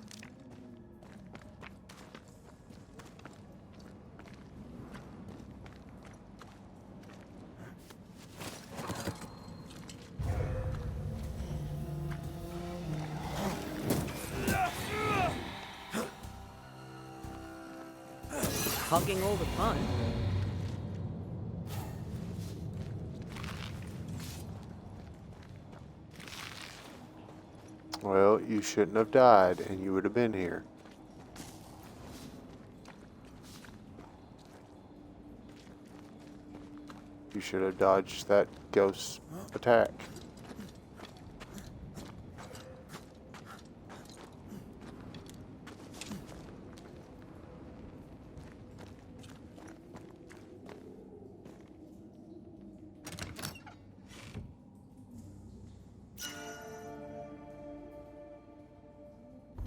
Hugging all the fun. Well, you shouldn't have died, and you would have been here. You should have dodged that ghost attack.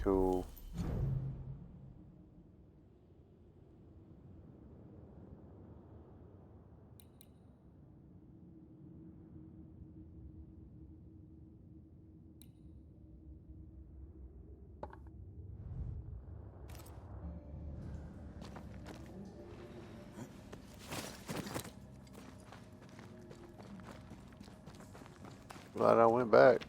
Cool. Glad I went back.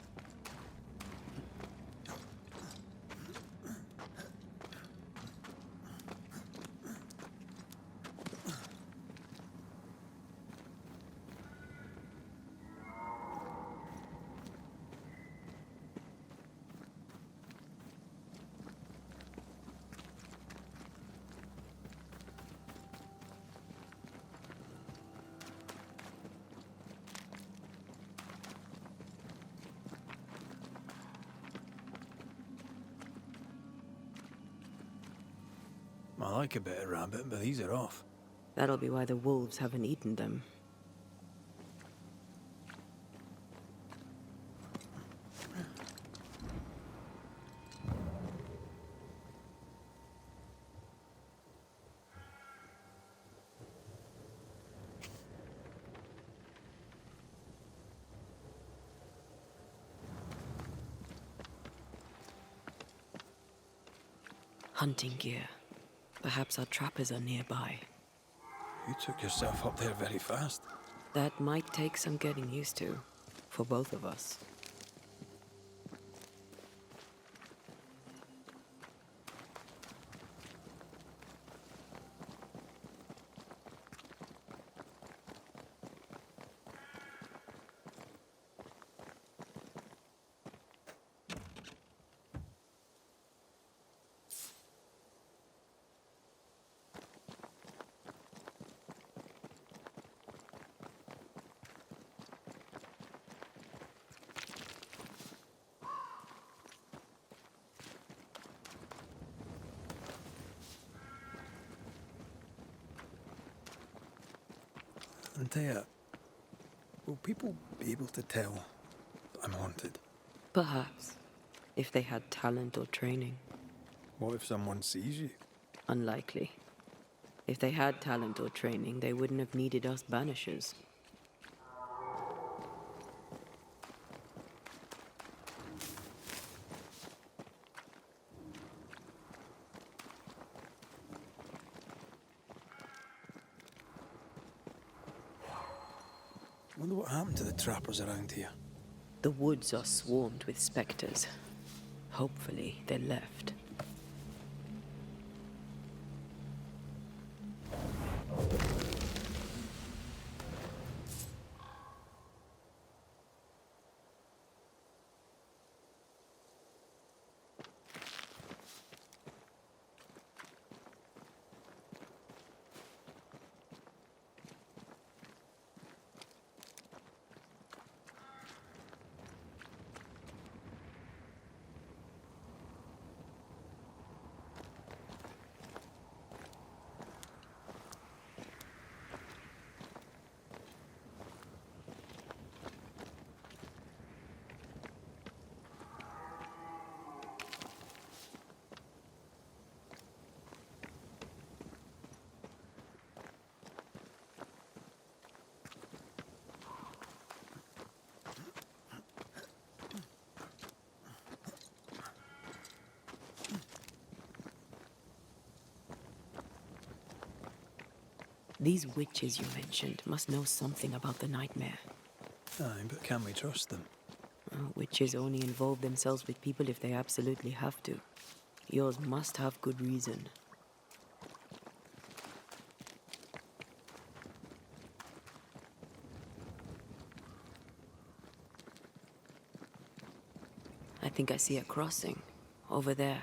I like a bit of rabbit, but these are off. That'll be why the wolves haven't eaten them. Hunting gear. Perhaps our trappers are nearby. You took yourself up there very fast. That might take some getting used to, for both of us. Antea, will people be able to tell that I'm haunted? Perhaps, if they had talent or training. What if someone sees you? Unlikely. If they had talent or training, they wouldn't have needed us Banishers. Wonder what happened to the trappers around here. The woods are swarmed with spectres. Hopefully, they left. These witches you mentioned must know something about the nightmare. Aye, but can we trust them? Witches only involve themselves with people if they absolutely have to. Yours must have good reason. I think I see a crossing. Over there.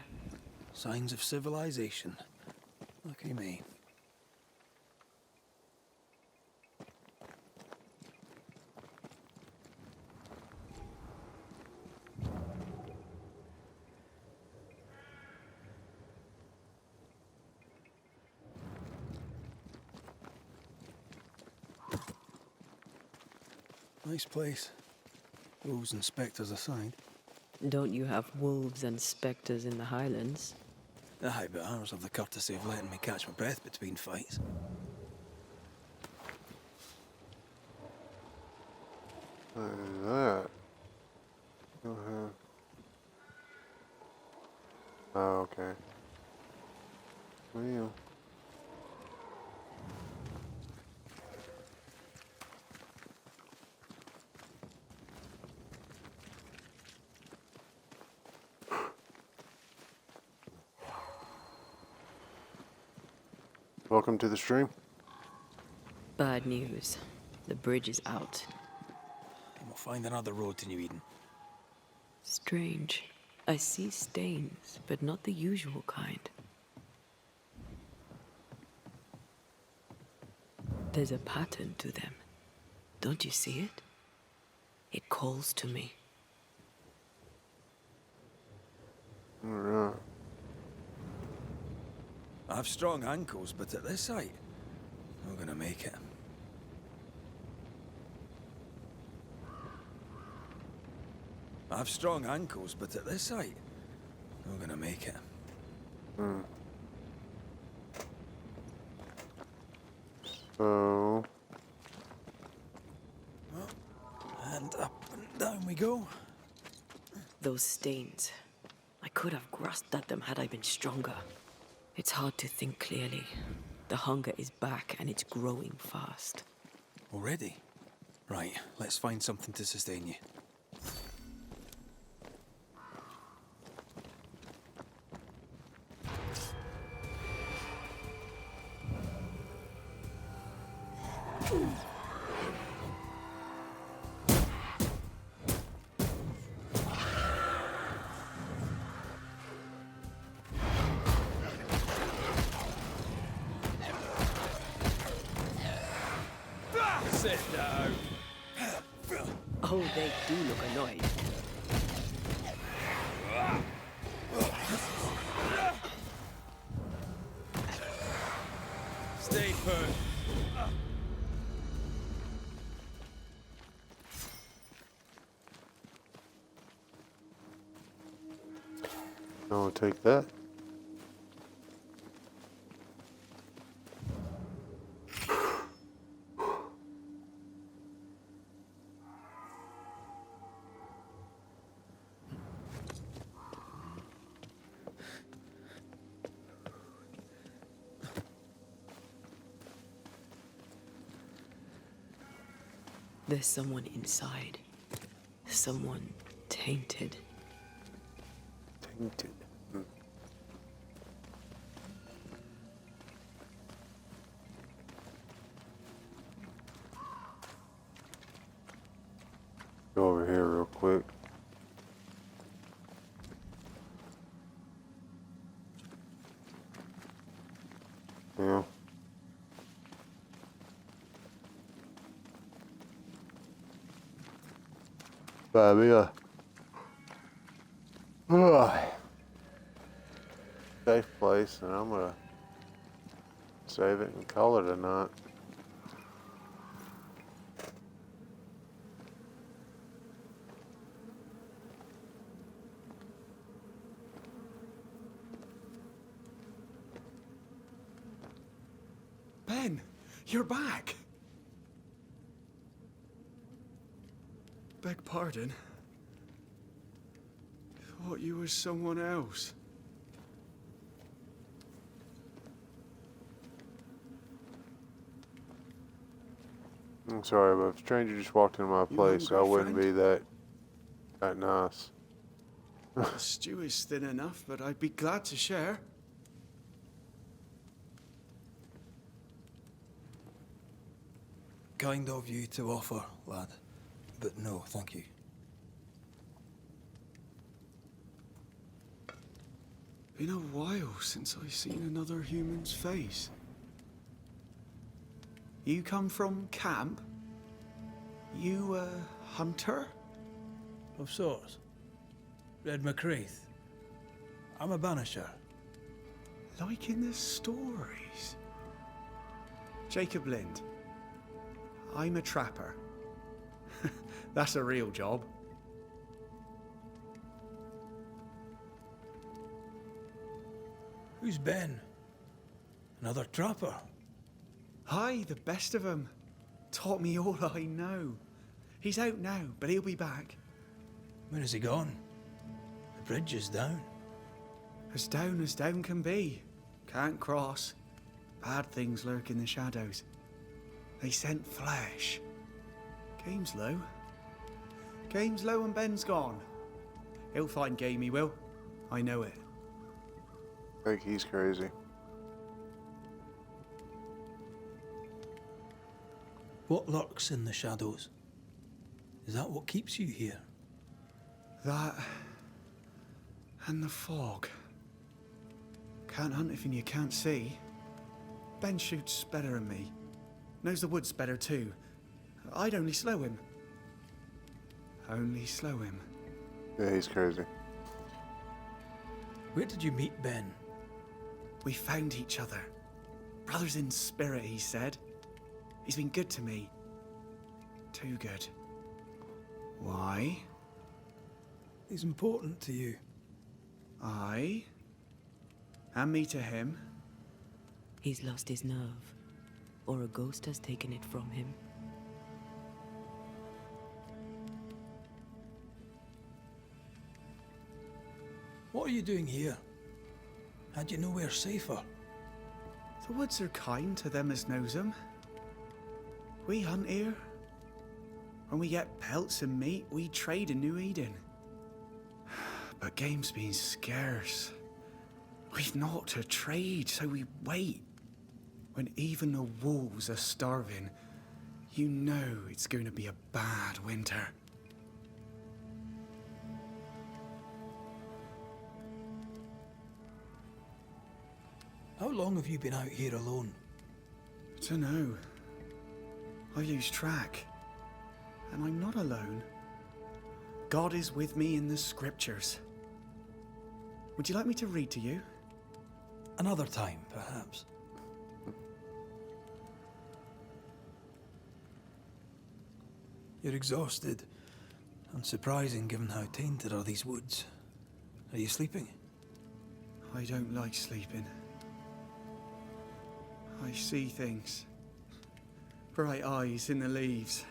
Signs of civilization. Lucky me. Nice place. Wolves and spectres aside. Don't you have wolves and spectres in the Highlands? Aye, but ours have the courtesy of letting me catch my breath between fights. What is that? Uh-huh. Oh, okay. Well. Welcome to the stream. Bad news. The bridge is out. And we'll find another road to New Eden. Strange. I see stains, but not the usual kind. There's a pattern to them. Don't you see it? It calls to me. Alright. I have strong ankles, but at this height, I'm gonna make it. I have strong ankles, but at this height, I'm gonna make it. So... And up and down we go. Those stains. I could have grasped at them had I been stronger. It's hard to think clearly. The hunger is back and it's growing fast. Already? Right, let's find something to sustain you. Sit down. Oh, they do look annoyed. Stay put. I'll take that. There's someone inside. Someone tainted. Tainted. Go over here real quick. Yeah. Maybe safe place, and I'm gonna save it and call it a night. Ben, you're back. Beg pardon. Thought you was someone else. I'm sorry, but if a stranger just walked into my place, I hungry, wouldn't friend? be that nice. The stew is thin enough, but I'd be glad to share. Kind of you to offer, lad. But no, thank you. Been a while since I've seen another human's face. You come from camp? You a hunter? Of sorts. Red McCraith. I'm a banisher. Like in the stories. Jacob Lind. I'm a trapper. That's a real job. Who's Ben? Another trapper? Aye, the best of 'em. Taught me all I know. He's out now, but he'll be back. When is he gone? The bridge is down. As down can be. Can't cross. Bad things lurk in the shadows. They scent flesh. Game's low. Game's low and Ben's gone. He'll find game, he will. I know it. I think he's crazy. What lurks in the shadows? Is that what keeps you here? That and the fog. Can't hunt if you can't see. Ben shoots better than me. Knows the woods better too. I'd only slow him. Only slow him. Yeah, he's crazy. Where did you meet Ben? We found each other. Brothers in spirit, he said. He's been good to me. Too good. Why? He's important to you. Aye. And me to him. He's lost his nerve, or a ghost has taken it from him. What are you doing here? Had you nowhere safer? The woods are kind to them as knows 'em. We hunt here. When we get pelts and meat, we trade in New Eden. But game's been scarce. We've naught to trade, so we wait. When even the wolves are starving, you know it's going to be a bad winter. How long have you been out here alone? Dunno. I lose track. And I'm not alone. God is with me in the scriptures. Would you like me to read to you? Another time, perhaps. You're exhausted. Unsurprising given how tainted are these woods. Are you sleeping? I don't like sleeping. I see things. Bright eyes in the leaves.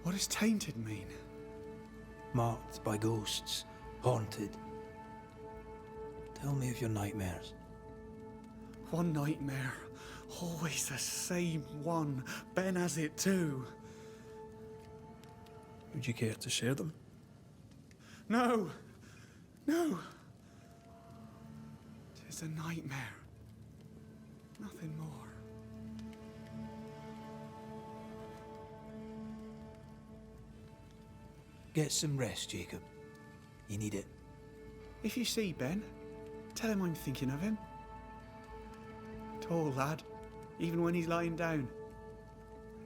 What does tainted mean? Marked by ghosts. Haunted. Tell me of your nightmares. One nightmare. Always the same one. Ben has it too. Would you care to share them? No! No. Tis a nightmare. Nothing more. Get some rest, Jacob. You need it. If you see Ben, tell him I'm thinking of him. Tall lad, even when he's lying down.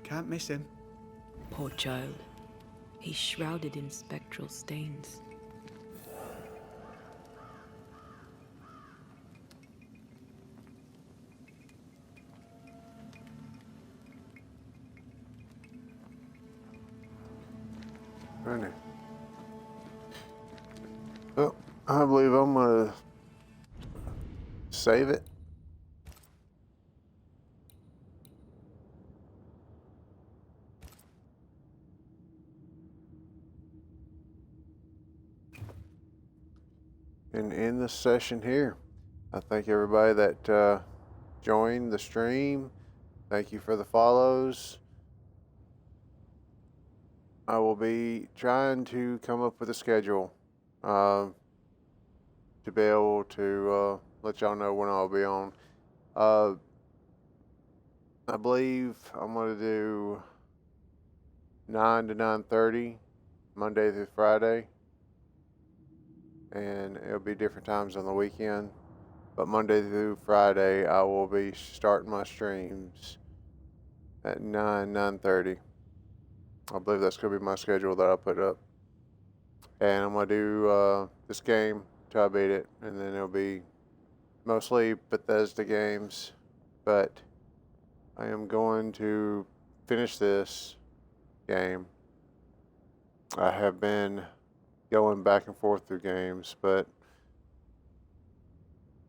Can't miss him. Poor child. He's shrouded in spectral stains. Righty. Well, I believe I'm gonna save it. And end the session here. I thank everybody that joined the stream. Thank you for the follows. I will be trying to come up with a schedule to be able to let y'all know when I'll be on. I believe I'm going to do 9 to 9:30 Monday through Friday, and it'll be different times on the weekend, but Monday through Friday I will be starting my streams at 9:30. I believe that's going to be my schedule that I put up, and I'm going to do this game till I beat it, and then it'll be mostly Bethesda games, but I am going to finish this game. I have been going back and forth through games, but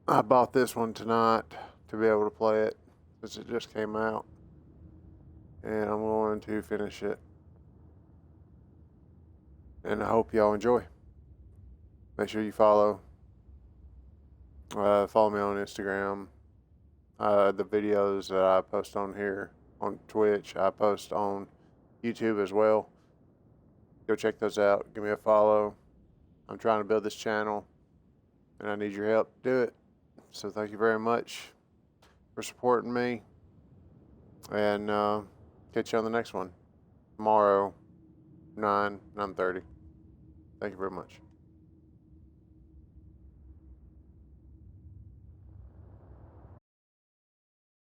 I bought this one tonight to be able to play it since it just came out, and I'm going to finish it. And I hope y'all enjoy. Make sure you follow me on Instagram. The videos that I post on here on Twitch, I post on YouTube as well. Go check those out. Give me a follow. I'm trying to build this channel, and I need your help to do it. So thank you very much for supporting me, and catch you on the next one tomorrow, 9:30. Thank you very much.